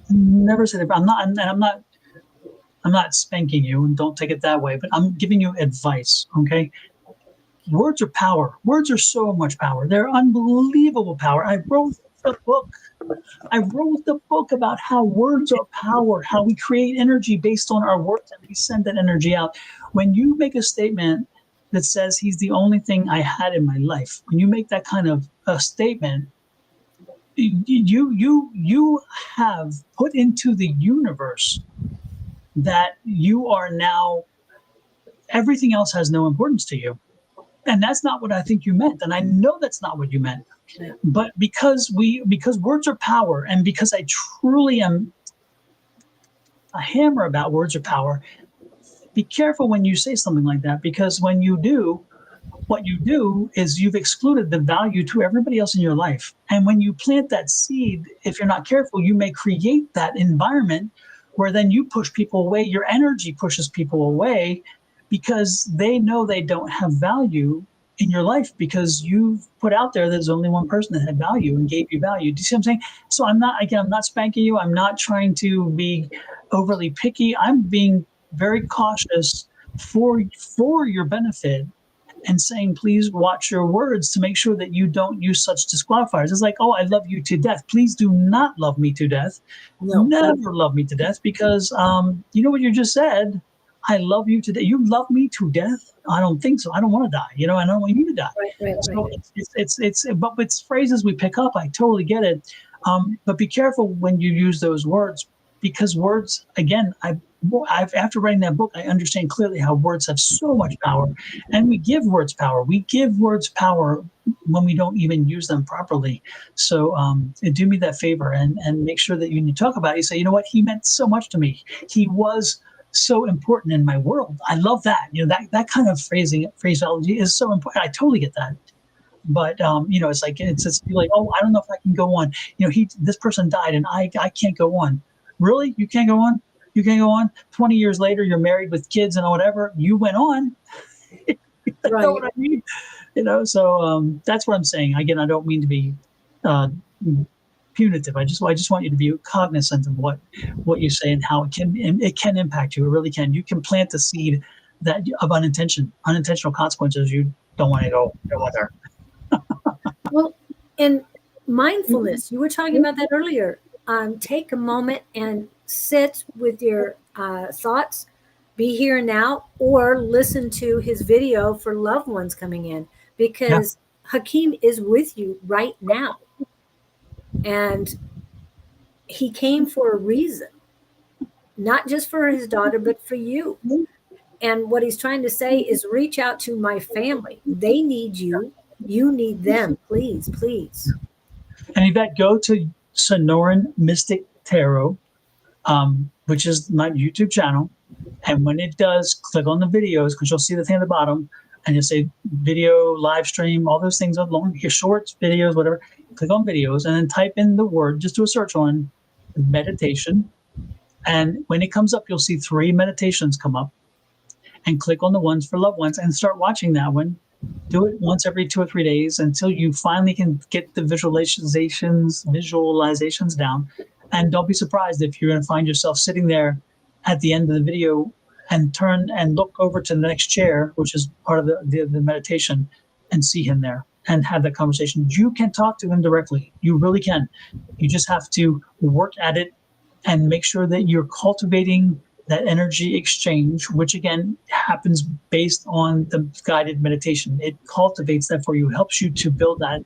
Never say that. I'm not spanking you, and don't take it that way. But I'm giving you advice. Okay. Words are power. Words are so much power. They're unbelievable power. The book I wrote the book about how words are power, how we create energy based on our words and we send that energy out. When you make a statement that says he's the only thing I had in my life, when you make that kind of a statement, you have put into the universe that you are now everything else has no importance to you. And that's not what I think you meant. And I know that's not what you meant. But because words are power, and because I truly am a hammer about words are power, be careful when you say something like that, because when you do, what you do is you've excluded the value to everybody else in your life. And when you plant that seed, if you're not careful, you may create that environment where then you push people away. Your energy pushes people away because they know they don't have value in your life because you've put out there there's only one person that had value and gave you value. Do you see what I'm saying? So I'm not spanking you. I'm not trying to be overly picky. I'm being very cautious for your benefit and saying, please watch your words to make sure that you don't use such disqualifiers. It's like, oh, I love you to death. Please do not love me to death. no. Never love me to death because you know what you just said? I love you to death. You love me to death? I don't think so. I don't want to die. I don't want you to die. Right. So but it's phrases we pick up. I totally get it. But be careful when you use those words because words, again, I've after writing that book, I understand clearly how words have so much power, and we give words power. We give words power when we don't even use them properly. So do me that favor and make sure that when you talk about it, you say, you know what, he meant so much to me. He was so important in my world. I love that. That kind of phraseology is so important. I totally get that. But it's like it's like, oh, I don't know if I can go on. This person died, and I can't go on. Really, you can't go on. You can't go on. 20 years later, you're married with kids and whatever. You went on. You know what I mean? So that's what I'm saying. Again, I don't mean to be punitive. I just want you to be cognizant of what you say and how it can impact you. It really can. You can plant the seed that of unintentional consequences you don't want to go there. Well, and mindfulness, you were talking about that earlier. Take a moment and sit with your thoughts, be here now, or listen to his video for loved ones coming in, Yeah. because Hakeem is with you right now. And he came for a reason, not just for his daughter, but for you. And what he's trying to say is reach out to my family. They need you. You need them. Please, please. And Yvette, go to Sonoran Mystic Tarot, which is my YouTube channel. And when it does, click on the videos, because you'll see the thing at the bottom, and you'll say video, live stream, all those things along your shorts, videos, whatever. Click on videos and then type in the word, just do a search on meditation. And when it comes up, you'll see 3 meditations come up, and click on the ones for loved ones and start watching that one. Do it once every 2 or 3 days until you finally can get the visualizations down. And don't be surprised if you're going to find yourself sitting there at the end of the video and turn and look over to the next chair, which is part of the meditation, and see him there and have that conversation. You can talk to him directly. You really can. You just have to work at it and make sure that you're cultivating that energy exchange, which again happens based on the guided meditation. It cultivates that for you, helps you to build that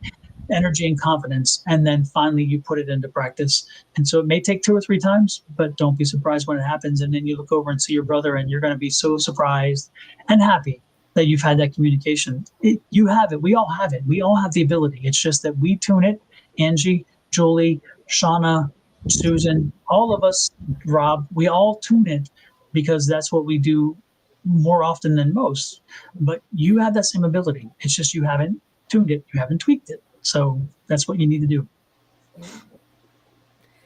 energy and confidence, and then finally you put it into practice. And so it may take 2 or 3 times, but don't be surprised when it happens. And then you look over and see your brother, and you're going to be so surprised and happy that you've had that communication. You have it. We all have it. We all have the ability. It's just that we tune it. Angie, Julie, Shauna, Susan, all of us, Rob, we all tune it because that's what we do more often than most. But you have that same ability. It's just you haven't tuned it. You haven't tweaked it. So that's what you need to do.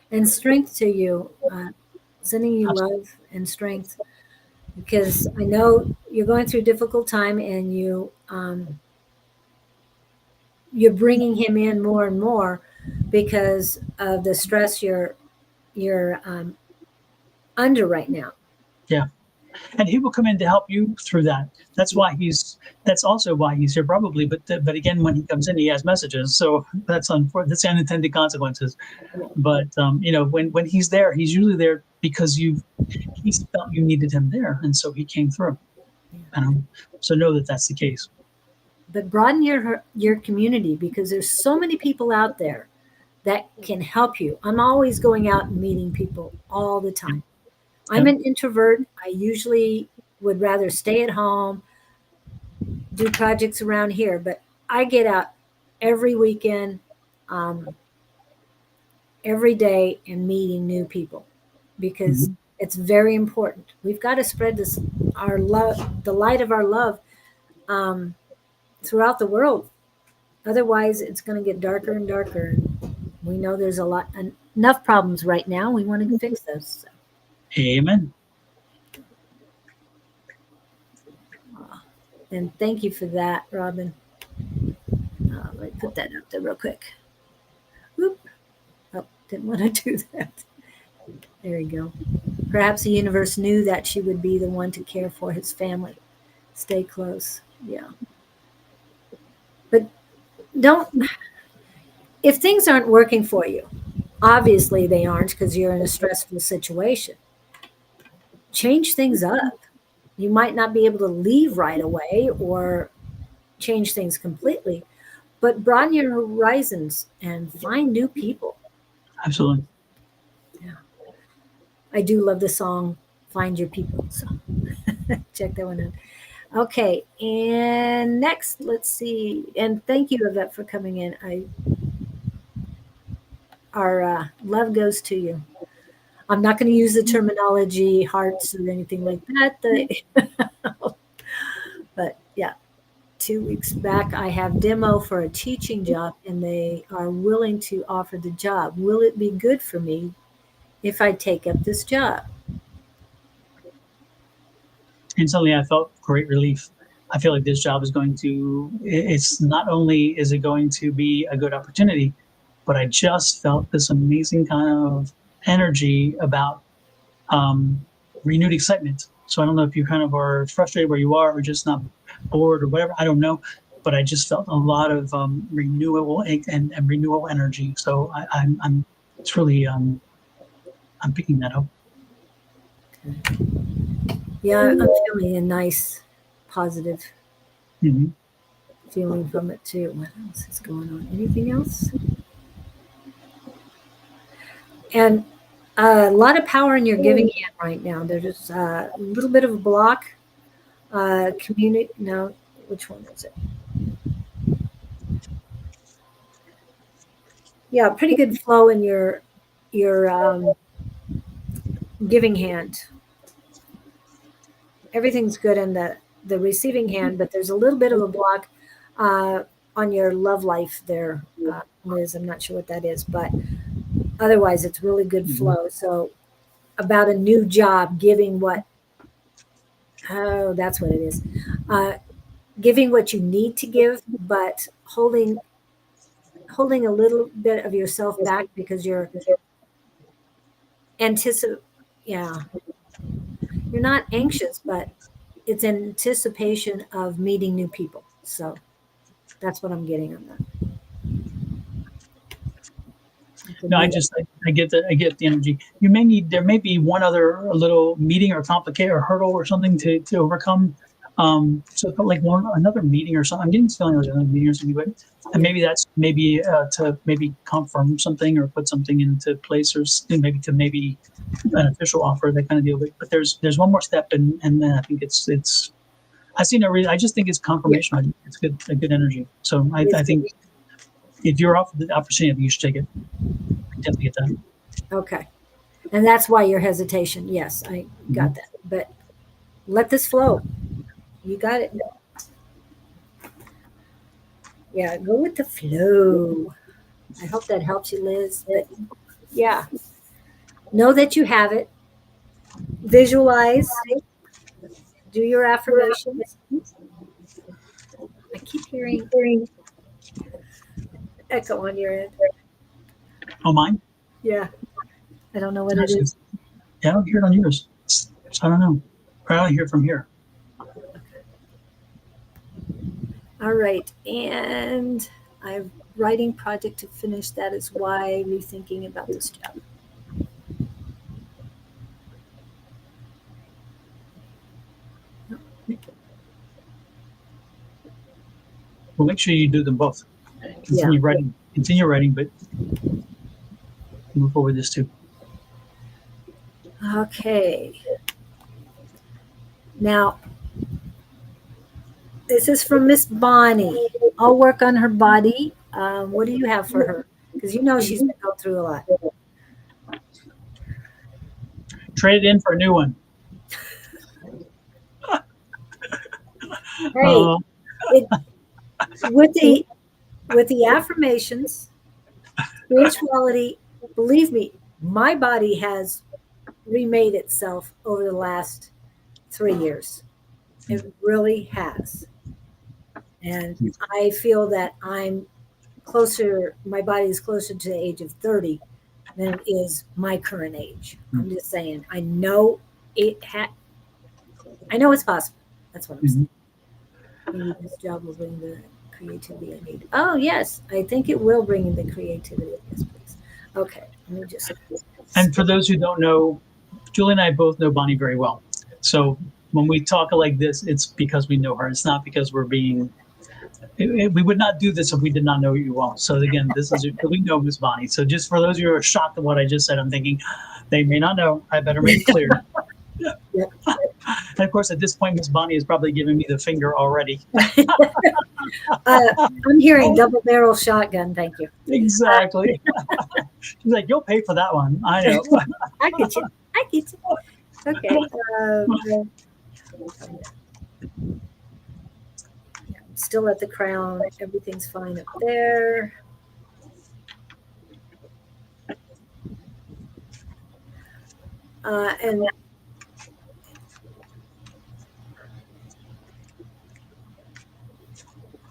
And strength to you, sending you love and strength, because I know you're going through a difficult time, and you're bringing him in more and more because of the stress you're under right now. Yeah. And he will come in to help you through that. That's also why he's here probably. But again, when he comes in, he has messages. So that's unintended consequences. But when he's there, he's usually there because he felt you needed him there, and so he came through. So know that that's the case. But broaden your community, because there's so many people out there that can help you. I'm always going out and meeting people all the time. I'm an introvert. I usually would rather stay at home, do projects around here, but I get out every weekend, every day, and meeting new people, because it's very important. We've got to spread our love, the light of our love, throughout the world. Otherwise, it's going to get darker and darker. We know there's enough problems right now. We want to fix those. So. Amen. And thank you for that, Robin. Let me put that up there real quick. Whoop. Oh, didn't want to do that. There you go. Perhaps the universe knew that she would be the one to care for his family. Stay close. Yeah. But if things aren't working for you, obviously they aren't, because you're in a stressful situation. Change things up. You might not be able to leave right away or change things completely, but broaden your horizons and find new people. Absolutely. Yeah. I do love the song, Find Your People. So check that one out. Okay. And next, let's see. And thank you, Yvette, for coming in. Our love goes to you. I'm not going to use the terminology hearts or anything like that. But yeah, 2 weeks back, I have demo for a teaching job, and they are willing to offer the job. Will it be good for me if I take up this job? And suddenly I felt great relief. I feel like this job is it's not only is it going to be a good opportunity, but I just felt this amazing kind of energy about renewed excitement. So I don't know if you kind of are frustrated where you are, or just not bored, or whatever. I don't know, but I just felt a lot of renewable and renewal energy. So I'm it's really I'm picking that up. Yeah, I'm feeling a nice, positive Hmm. feeling from it too. What else is going on? Anything else? And a lot of power in your giving hand right now. There's a little bit of a block. Community. No, which one is it? Yeah, pretty good flow in your giving hand. Everything's good in the receiving hand, but there's a little bit of a block uh, on your love life there, Liz. I'm not sure what that is, but otherwise, it's really good Hmm. flow. So about a new job, giving what? Oh, that's what it is. Uh, Giving what you need to give, but holding a little bit of yourself back because you're anticip. Yeah, you're not anxious, but it's anticipation of meeting new people. So that's what I'm getting on that. It's a No, new. I get the energy. You may need there may be one other little meeting or complicate or hurdle or something to overcome. So like one another meeting or something. I'm getting this feeling like another meeting or something, but and Yeah. maybe that's maybe to maybe confirm something or put something into place, or maybe to maybe an official offer, that kind of deal. But there's one more step, and then I think it's I see no reason. I just think it's Yeah. confirmation. I think it's good, a good energy. So It is I good. think if you're offered the opportunity, you should take it. Definitely get that. Okay. And that's why your hesitation. Yes, I got Mhm. that. But let this flow. You got it. Yeah, go with the flow. I hope that helps you, Liz. But yeah, know that you have it. Visualize, do your affirmations. I keep hearing echo on your end. Oh, mine? Yeah, I don't know what it Actually, is. yeah, I don't hear it on yours. So I don't know. Or I don't hear it from here. All right. And I have writing project to finish. That is why rethinking about this job. Well, make sure you do them both. Yeah. Continue writing, but move forward this too. Okay. Now, this is from Miss Bonnie. I'll work on her body. What do you have for her? Because you know she's been going through a lot. Trade it in for a new one. Hey, Uh, it with the affirmations, spirituality. Believe me, my body has remade itself over the last 3 years. It really has, and I feel that I'm closer. My body is closer to the age of 30 than it is my current age. I'm just saying. I know it had. I know it's possible. That's what I'm saying. mhm. Maybe this job will bring the creativity I need. Oh, yes. I think it will bring in the creativity. Yes, please. Okay. Let me just. And for those who don't know, Julie and I both know Bonnie very well. So when we talk like this, it's because we know her. It's not because we're being. We would not do this if we did not know you well. So again, this is we know Miss Bonnie. So just for those of you who are shocked at what I just said, I'm thinking they may not know. I better make it clear. Yep. And of course, at this point, Miss Bonnie is probably giving me the finger already. I'm hearing double barrel shotgun. Thank you. Exactly. She's like, you'll pay for that one. I know. I get you. I get you. Okay. Yeah, I'm still at the crown. Everything's fine up there. And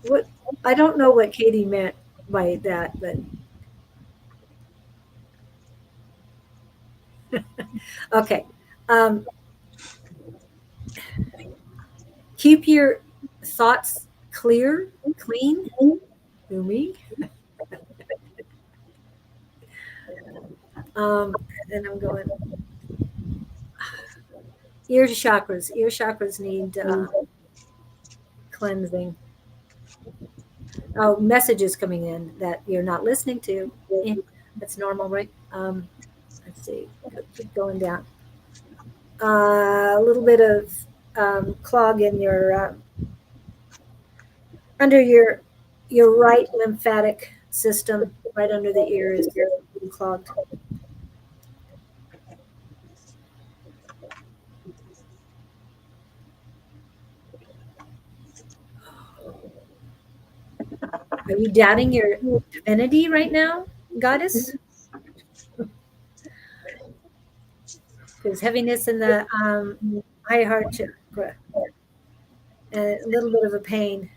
what I don't know what Katie meant by that, but Okay. Keep your thoughts clear, clean. Me. Then I'm going ear chakras. Ear chakras need cleansing. Oh, messages coming in that you're not listening to. That's normal, right? Let's see. Keep going down. A little bit of clog in your under your right lymphatic system, right under the ear is clogged. Are you doubting your divinity right now, goddess? There's heaviness in the high heart chakra and a little bit of a pain.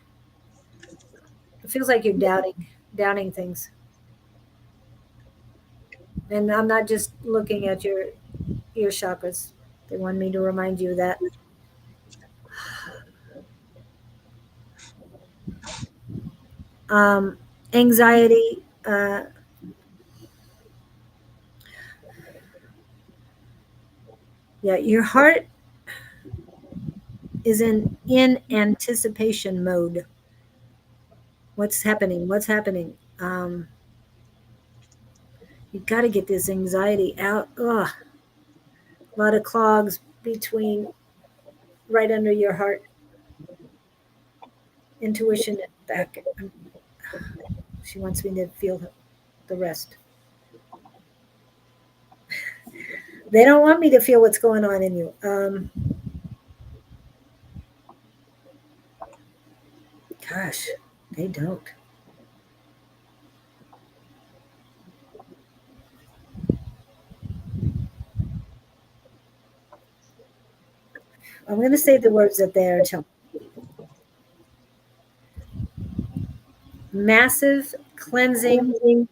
It feels like you're doubting things. And I'm not just looking at your ear chakras. They want me to remind you of that. Anxiety. Yeah, your heart is in anticipation mode. What's happening? What's happening? You've got to get this anxiety out. Ugh. A lot of clogs between right under your heart. Intuition back. She wants me to feel the rest. They don't want me to feel what's going on in you. Gosh, they don't. I'm going to say the words that they are telling. Massive cleansing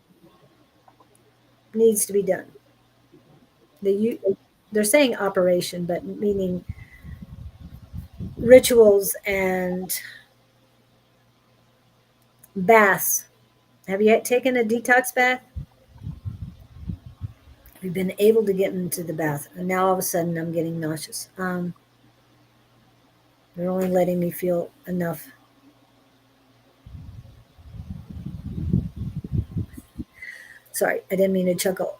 needs to be done. They're saying operation, but meaning rituals and baths. Have you taken a detox bath? We've been able to get into the bath, and now all of a sudden I'm getting nauseous. They're only letting me feel enough. Sorry, I didn't mean to chuckle.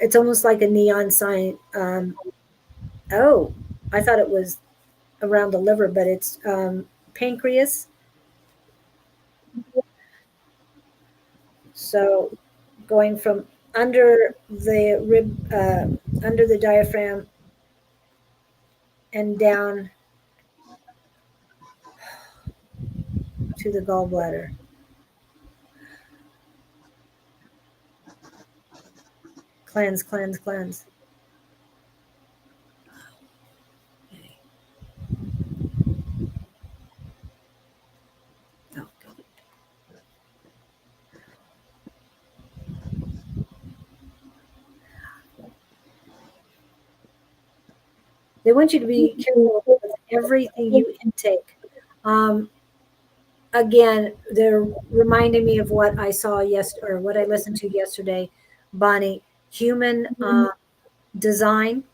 It's almost like a neon sign. Oh, I thought it was around the liver, but it's pancreas. So going from under the rib, under the diaphragm, and down to the gallbladder. Cleanse, cleanse, cleanse. Okay. Oh, good. They want you to be careful with everything you intake. Again, they're reminding me of what I saw or what I listened to yesterday, Bonnie. Human design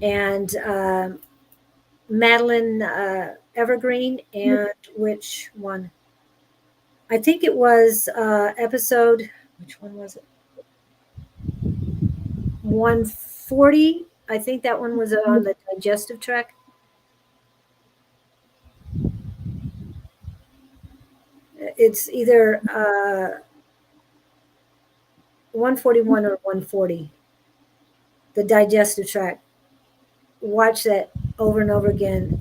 and Madeline Evergreen, and which one? I think it was episode. Which one was it? 140. I think that one was on the digestive tract. It's either 141 or 140. The digestive tract. Watch that over and over again.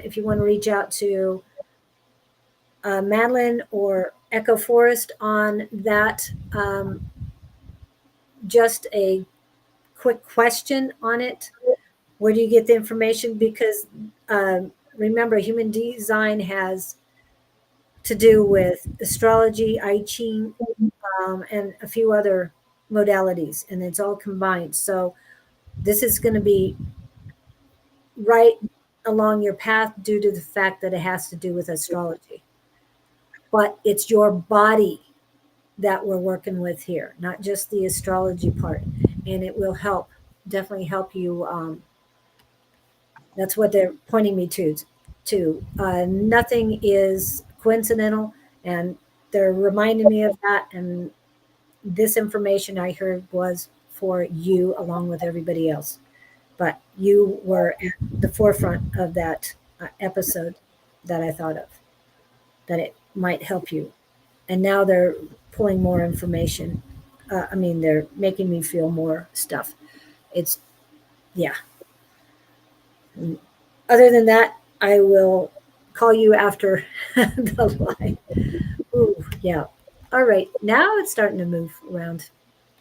If you want to reach out to Madeline or Echo Forest on that, just a quick question on it. Where do you get the information? Because remember, human design has to do with astrology, I Ching, and a few other modalities, and it's all combined. So This is going to be right along your path due to the fact that it has to do with astrology. But it's your body that we're working with here, not just the astrology part. And it will help, definitely help you. That's what they're pointing me to. Nothing is coincidental, and they're reminding me of that. And this information I heard was for you along with everybody else. But you were at the forefront of that episode that I thought of, that it might help you. And now they're pulling more information. They're making me feel more stuff. It's, yeah. Other than that, I will call you after the line. Ooh, yeah. All right. Now it's starting to move around.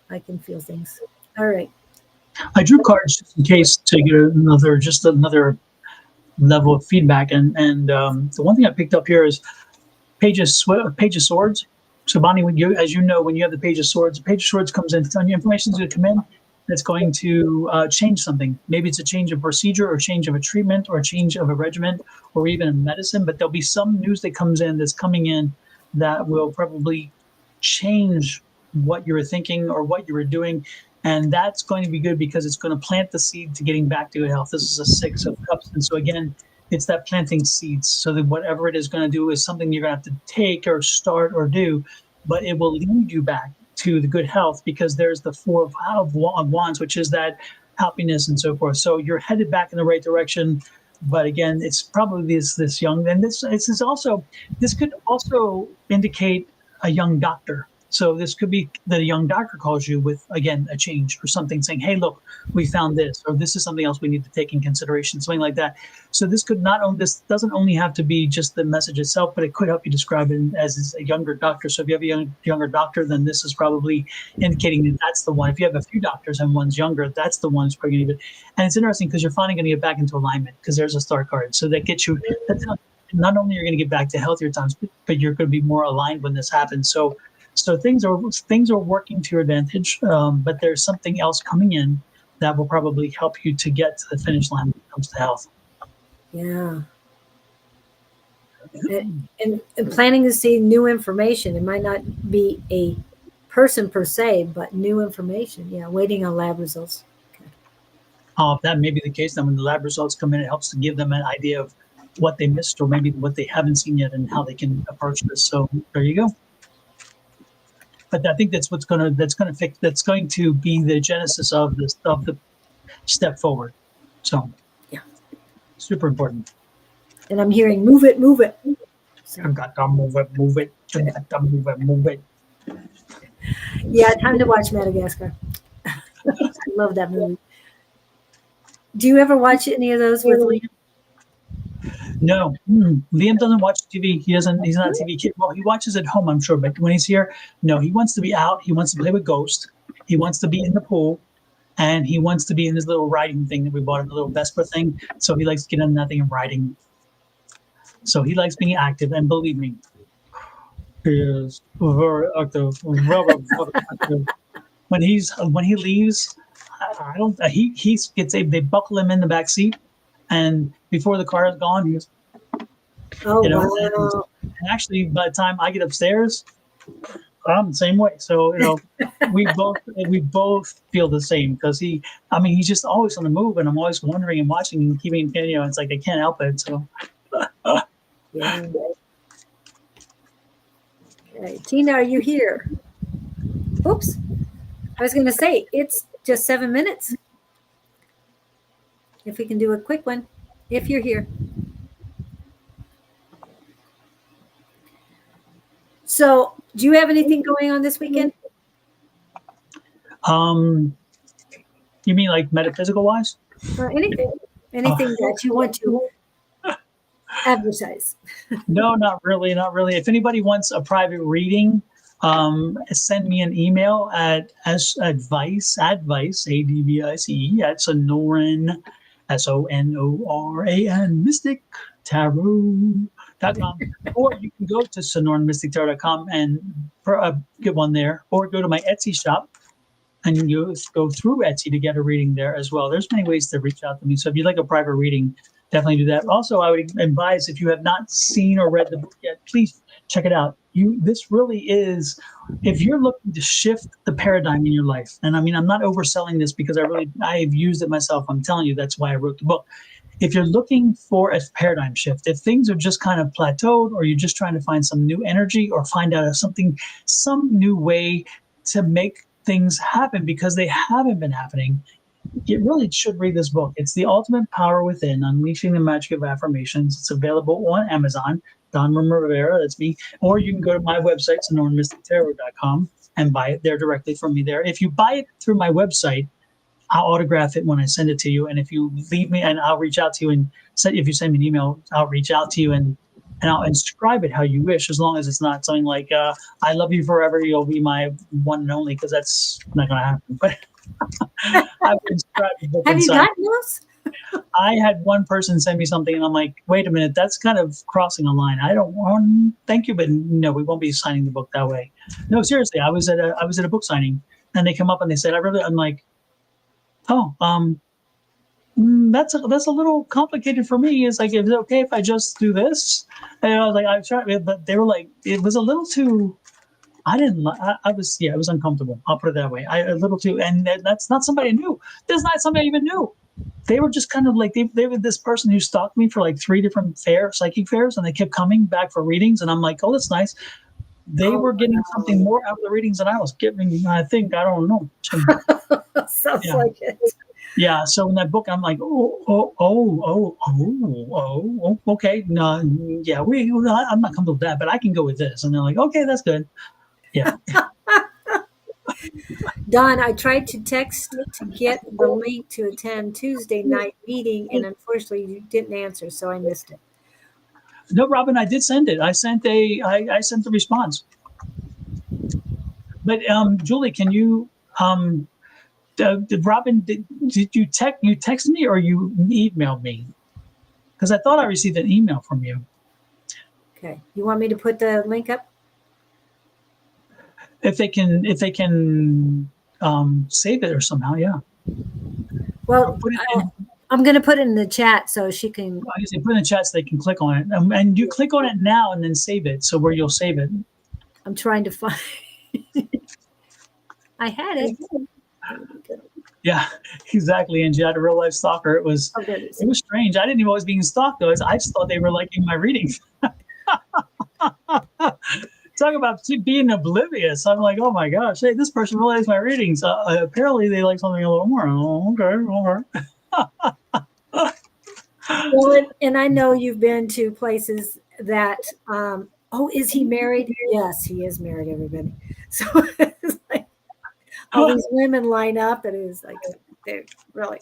I can feel things. All right. I drew cards just in case to get another level of feedback. And the one thing I picked up here is Page of Swords. So Bonnie, as you know, when you have the Page of Swords comes in, telling you information is going to come in that's going to change something. Maybe it's a change of procedure or change of a treatment or a change of a regimen or even a medicine, but there'll be some news that comes in that's coming in that will probably change what you were thinking or what you were doing. And that's going to be good because it's going to plant the seed to getting back to good health. This is a Six of Cups. And so again, it's that planting seeds so that whatever it is going to do is something you're going to have to take or start or do, but it will lead you back to the good health because there's the Four of Wands, which is that happiness and so forth. So you're headed back in the right direction. But again, it's probably this young, and this could also indicate a young doctor. So this could be that a young doctor calls you with, again, a change or something saying, hey, look, we found this, or this is something else we need to take in consideration, something like that. So this this doesn't only have to be just the message itself, but it could help you describe it as a younger doctor. So if you have a younger doctor, then this is probably indicating that that's the one. If you have a few doctors and one's younger, that's the one who's probably going to get. And it's interesting because you're finally going to get back into alignment because there's a star card. So that gets you, not only you're going to get back to healthier times, but you're going to be more aligned when this happens. So things are working to your advantage, but there's something else coming in that will probably help you to get to the finish line when it comes to health. Yeah. And planning to see new information. It might not be a person per se, but new information. Yeah, waiting on lab results. Okay. If that may be the case, then when the lab results come in, it helps to give them an idea of what they missed or maybe what they haven't seen yet and how they can approach this. So there you go. But I think that's going to be the genesis of the step forward. So, yeah, super important. And I'm hearing move it. So. I've got to move it. Move it. Yeah, time to watch Madagascar. I love that movie. Do you ever watch any of those with Liam? No, Liam doesn't watch TV. He's not a TV kid. Well, he watches at home, I'm sure, but when he's here, no, he wants to be out. He wants to play with Ghost. He wants to be in the pool, and he wants to be in this little riding thing that we bought him, the little Vespa thing. So he likes to get in that thing and riding. So he likes being active, and believe me, he is very active. When he leaves, they buckle him in the back seat. And before the car is gone, he goes, wow. And actually, by the time I get upstairs, I'm the same way. So, we both feel the same because he's just always on the move, and I'm always wondering and watching and keeping, it's like I can't help it. So, yeah. Okay. Tina, are you here? Oops. I was going to say, it's just 7 minutes. If we can do a quick one, if you're here. So, do you have anything going on this weekend? You mean like metaphysical wise? Anything that you want to advertise? No, not really. If anybody wants a private reading, send me an email at advice advice at Sonoran SONORAN Mystic Tarot.com, or you can go to SonoranMysticTarot.com and get one there, or go to my Etsy shop and you go through Etsy to get a reading there as well. There's many ways to reach out to me. So if you'd like a private reading, definitely do that. Also, I would advise, if you have not seen or read the book yet, please check it out. This really is, if you're looking to shift the paradigm in your life, and I mean, I'm not overselling this because I've used it myself. I'm telling you, that's why I wrote the book. If you're looking for a paradigm shift, if things are just kind of plateaued, or you're just trying to find some new energy or find out some new way to make things happen because they haven't been happening, you really should read this book. It's The Ultimate Power Within, Unleashing the Magic of Affirmations. It's available on Amazon, Don Rumer-Rivera, that's me. Or you can go to my website, sonoramystictarot.com, and buy it there directly from me there. If you buy it through my website, I'll autograph it when I send it to you. And if you leave me, and I'll reach out to you and if you send me an email, I'll reach out to you and I'll inscribe it how you wish, as long as it's not something like, I love you forever, you'll be my one and only, because that's not going to happen. But I would inscribe the book Have you inside. gotten those? I had one person send me something and I'm like, wait a minute, that's kind of crossing a line. I don't want, thank you, but no, we won't be signing the book that way. No, seriously, I was at a book signing and they come up and they said, I'm like, oh, that's a little complicated for me. It's like, is it okay if I just do this? And I was like, I'm trying, but they were like, it was a little too. I was, yeah, it was uncomfortable. I'll put it that way. A little too, and that's not somebody I knew. That's not somebody I even knew. They were just kind of like, they were this person who stalked me for like 3 different psychic fairs, and they kept coming back for readings. And I'm like, oh, that's nice. They were getting something more out of the readings than I was getting. I think, I don't know. Sounds Yeah. like it. Yeah. So in that book, I'm like, okay. No, yeah, I'm not comfortable with that, but I can go with this. And they're like, okay, that's good. Yeah. Don, I tried to text to get the link to attend Tuesday night meeting, and unfortunately you didn't answer, so I missed it. No, Robin, I did send it. I sent the response. But Julie, can you Robin, did you text me or you emailed me? Because I thought I received an email from you. Okay. You want me to put the link up? If they can save it or somehow, yeah. Well, I'm going to put it in the chat so she can. I guess they put it in the chat so they can click on it, and you click on it now and then save it. So where you'll save it. I'm trying to find. I had it. Yeah, exactly. And you had a real life stalker. It was strange. I didn't even know I was being stalked though. I just thought they were liking my readings. Talk about being oblivious. I'm like, oh my gosh, hey, this person really likes my readings. Apparently they like something a little more. Oh, okay. Well, and I know you've been to places that, is he married? Yes, he is married, everybody. So it's like all these women line up, and it's like, they're really.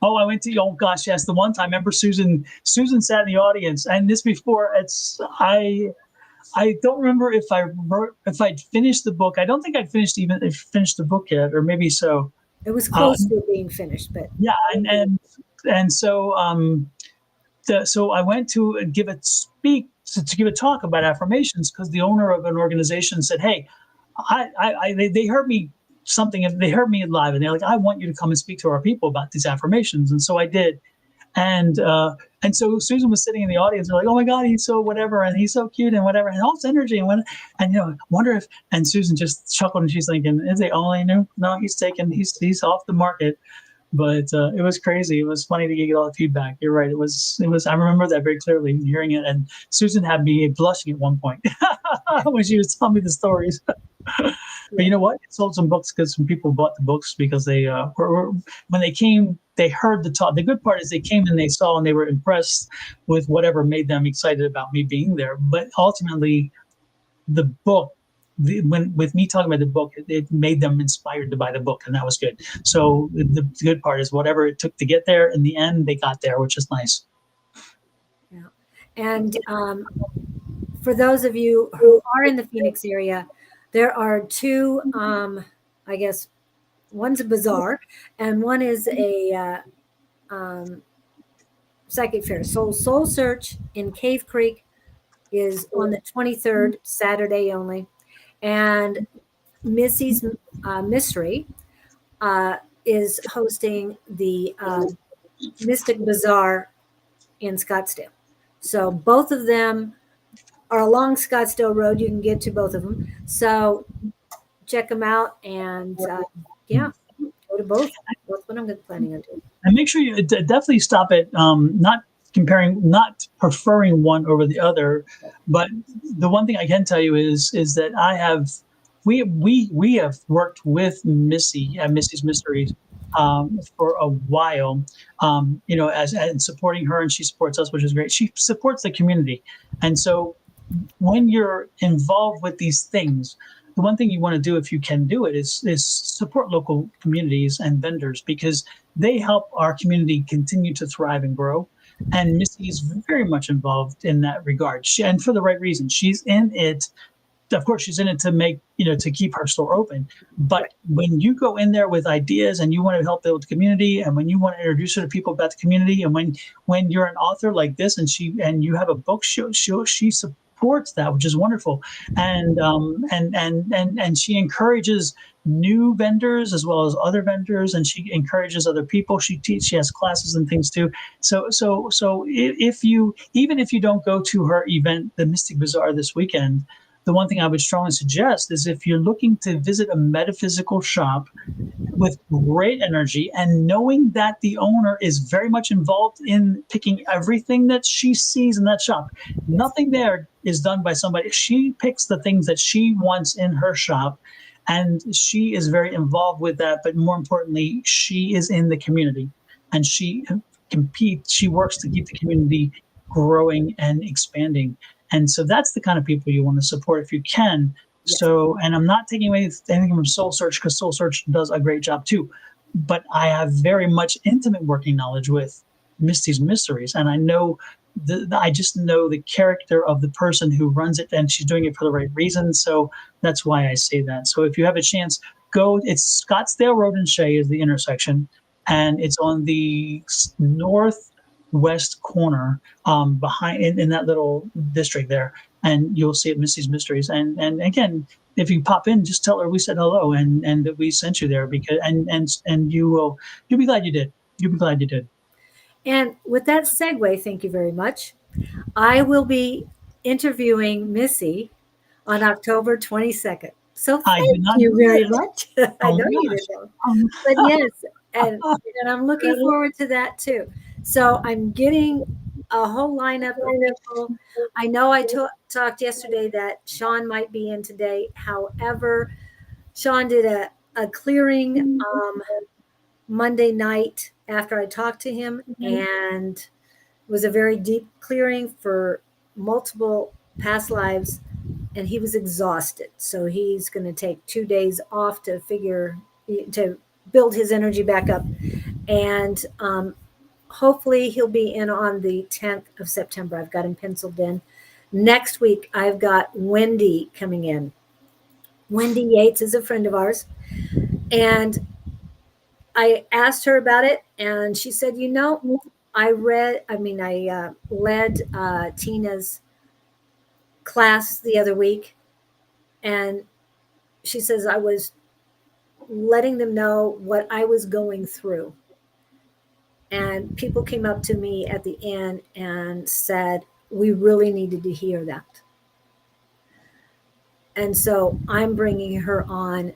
Oh, I went to, oh gosh, yes. The one time, I remember Susan sat in the audience, and this before, I don't remember if I'd finished the book. I don't think I'd finished the book yet, or maybe so. It was close to being finished, but yeah, and so so I went to give a talk about affirmations, because the owner of an organization said, hey, they heard me they heard me live, and they're like, I want you to come and speak to our people about these affirmations. And so I did. And so Susan was sitting in the audience. They're like, oh my God, he's so whatever, and he's so cute and whatever, and all this energy and wonder if. And Susan just chuckled, and she's thinking, is they only knew? No, he's off the market. But it was crazy. It was funny to get all the feedback. You're right. It was. I remember that very clearly, hearing it. And Susan had me blushing at one point when she was telling me the stories. But you know what? It sold some books because some people bought the books because they when they came, they heard the talk. The good part is they came and they saw and they were impressed with whatever made them excited about me being there. But ultimately, the book, with me talking about the book, it made them inspired to buy the book, and that was good. So the good part is whatever it took to get there, in the end, they got there, which is nice. Yeah. And for those of you who are in the Phoenix area, there are 2, I guess, one's a bazaar, and one is a psychic fair. So Soul Search in Cave Creek is on the 23rd, Saturday only. And Missy's Mystery is hosting the Mystic Bazaar in Scottsdale. So both of them are along Scottsdale Road. You can get to both of them. So check them out, and yeah, go to both. That's what I'm planning on doing. And make sure you definitely stop at not comparing, not preferring one over the other. But the one thing I can tell you is that we have worked with Missy at Missy's Mysteries for a while. As and supporting her, and she supports us, which is great. She supports the community, and so when you're involved with these things, the one thing you want to do, if you can do it, is support local communities and vendors, because they help our community continue to thrive and grow. And Missy is very much involved in that regard, and for the right reason. She's in it. Of course, she's in it to make, to keep her store open. But when you go in there with ideas and you want to help build the community, and when you want to introduce her to people about the community, and when you're an author like this, and you have a book, she supports that, which is wonderful. And she encourages new vendors as well as other vendors, and she encourages other people. She has classes and things too. So if you, even if you don't go to her event, the Mystic Bazaar this weekend, the one thing I would strongly suggest is, if you're looking to visit a metaphysical shop with great energy, and knowing that the owner is very much involved in picking everything that she sees in that shop. Nothing there is done by somebody. She picks the things that she wants in her shop, and she is very involved with that. But more importantly, she is in the community, and she competes. She works to keep the community growing and expanding. And so that's the kind of people you want to support if you can. Yes. So, and I'm not taking away anything from Soul Search, because Soul Search does a great job too. But I have very much intimate working knowledge with Misty's Mysteries. And I know, I just know the character of the person who runs it, and she's doing it for the right reasons. So that's why I say that. So if you have a chance, go. It's Scottsdale Road and Shea is the intersection. And it's on the northwest corner, behind in that little district there, and you'll see it, Missy's Mysteries. And again, if you pop in, just tell her we said hello, and that we sent you there, because and you'll be glad you did. You'll be glad you did. And with that segue, thank you very much. I will be interviewing Missy on October 22nd. So thank you very much. I know you didn't know. But yes, and I'm looking forward to that too. So I'm getting a whole lineup of people. I know I talked yesterday that Sean might be in today. However, Sean did a clearing Monday night after I talked to him, and it was a very deep clearing for multiple past lives, and he was exhausted. So he's going to take 2 days off to build his energy back up. And hopefully he'll be in on the 10th of September. I've got him penciled in. Next week, I've got Wendy coming in. Wendy Yates is a friend of ours. And I asked her about it, and she said, I led Tina's class the other week, and she says I was letting them know what I was going through. And people came up to me at the end and said, we really needed to hear that. And so I'm bringing her on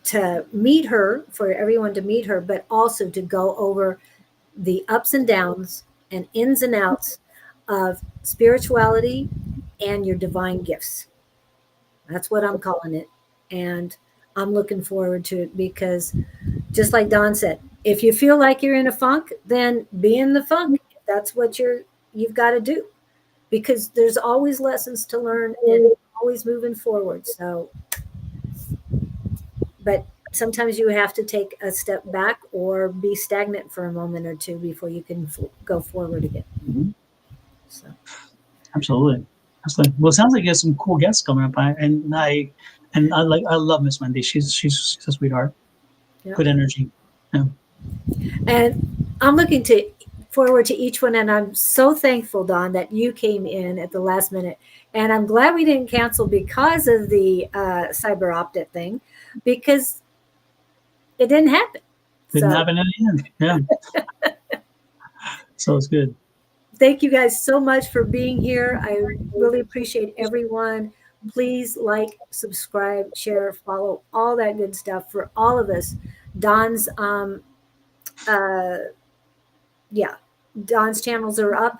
to meet her, for everyone to meet her, but also to go over the ups and downs and ins and outs of spirituality and your divine gifts. That's what I'm calling it. And I'm looking forward to it, because just like Don said, if you feel like you're in a funk, then be in the funk. That's what you've got to do, because there's always lessons to learn and always moving forward. So, but sometimes you have to take a step back or be stagnant for a moment or two before you can go forward again. Mm-hmm. So, absolutely. Well, it sounds like you have some cool guests coming up. I love Miss Wendy. She's a sweetheart. Yep. Good energy. Yeah. And I'm looking forward to each one, and I'm so thankful, Don, that you came in at the last minute. And I'm glad we didn't cancel because of the cyber optic thing, because it didn't happen. Didn't So happen in the end. Yeah. So it's good. thank you guys so much for being here. I really appreciate everyone. Please like, subscribe, share, follow, all that good stuff for all of us. Don's uh yeah, Don's channels are up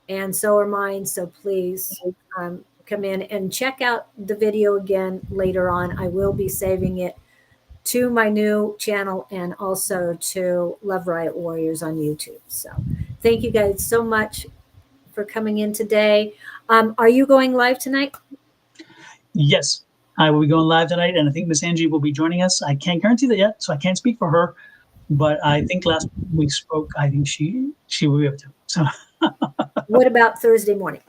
and so are mine. So please come in and check out the video again later on. I will be saving it to my new channel and also to Love Riot Warriors on YouTube. So thank you guys so much for coming in today. Are you going live tonight? Yes, I will be going live tonight, and I think Miss Angie will be joining us. I can't guarantee that yet, so I can't speak for her. But I think last we spoke, I think she will be able to. So What about Thursday morning?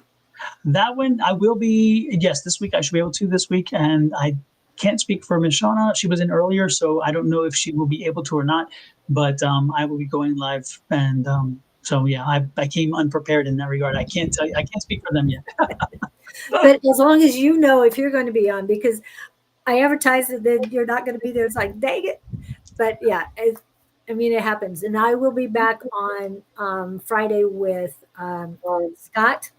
that one I will be. Yes, this week I should be able to this week, and I can't speak for Miss Shauna. She was in earlier, so I don't know if she will be able to or not. But I will be going live, and so yeah, I came unprepared in that regard. I can't tell you. I can't speak for them yet. But as long as you know if you're going to be on, because I advertised that you're not going to be there. It's like, dang it. But yeah, I mean, it happens. And I will be back on Friday with Scott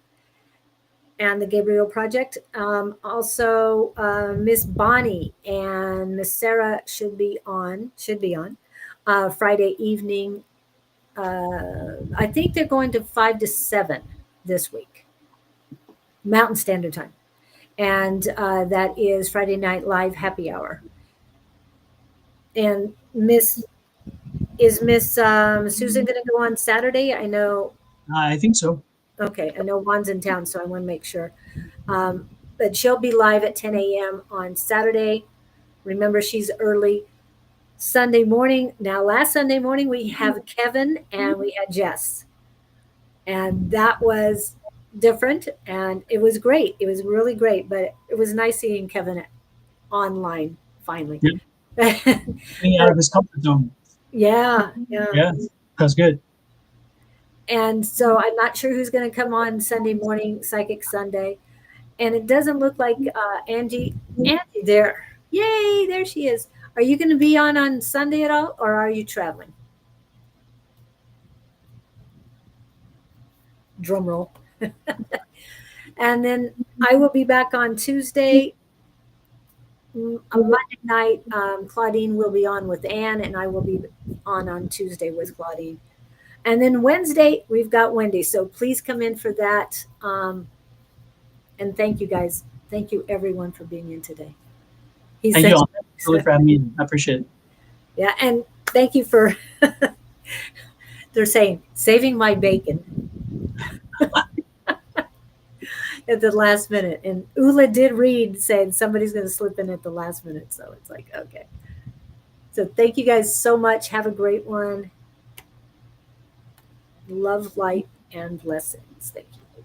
and the Gabriel Project. Also, Miss Bonnie and Miss Sarah should be on Friday evening. I think they're going to 5 to 7 this week, Mountain Standard Time. And that is Friday Night Live Happy Hour. And Miss Susan going to go on Saturday? I know. I think so. Okay, I know Juan's in town, so I want to make sure. But she'll be live at 10 a.m. on Saturday. Remember, she's early. Sunday morning. Now, last Sunday morning, we have Kevin and we had Jess. And that was different and it was great. It was really great, but it was nice seeing Kevin online finally. Yeah. Getting out of his comfort zone. Yeah. Yeah, that's good. And so I'm not sure who's going to come on Sunday morning, Psychic Sunday. And it doesn't look like Angie there. Yay, there she is. Are you going to be on Sunday at all, or are you traveling? Drum roll. And then I will be back on Tuesday. On Monday night, Claudine will be on with Anne, and I will be on Tuesday with Claudine. And then Wednesday, we've got Wendy. So please come in for that. And thank you, guys. Thank you, everyone, for being in today. Thank you all. Really for having me. I appreciate it. Yeah, and thank you for, they're saying, saving my bacon at the last minute. And Ula did read saying somebody's going to slip in at the last minute. So it's like, okay. So thank you guys so much. Have a great one. Love, light, and blessings. Thank you.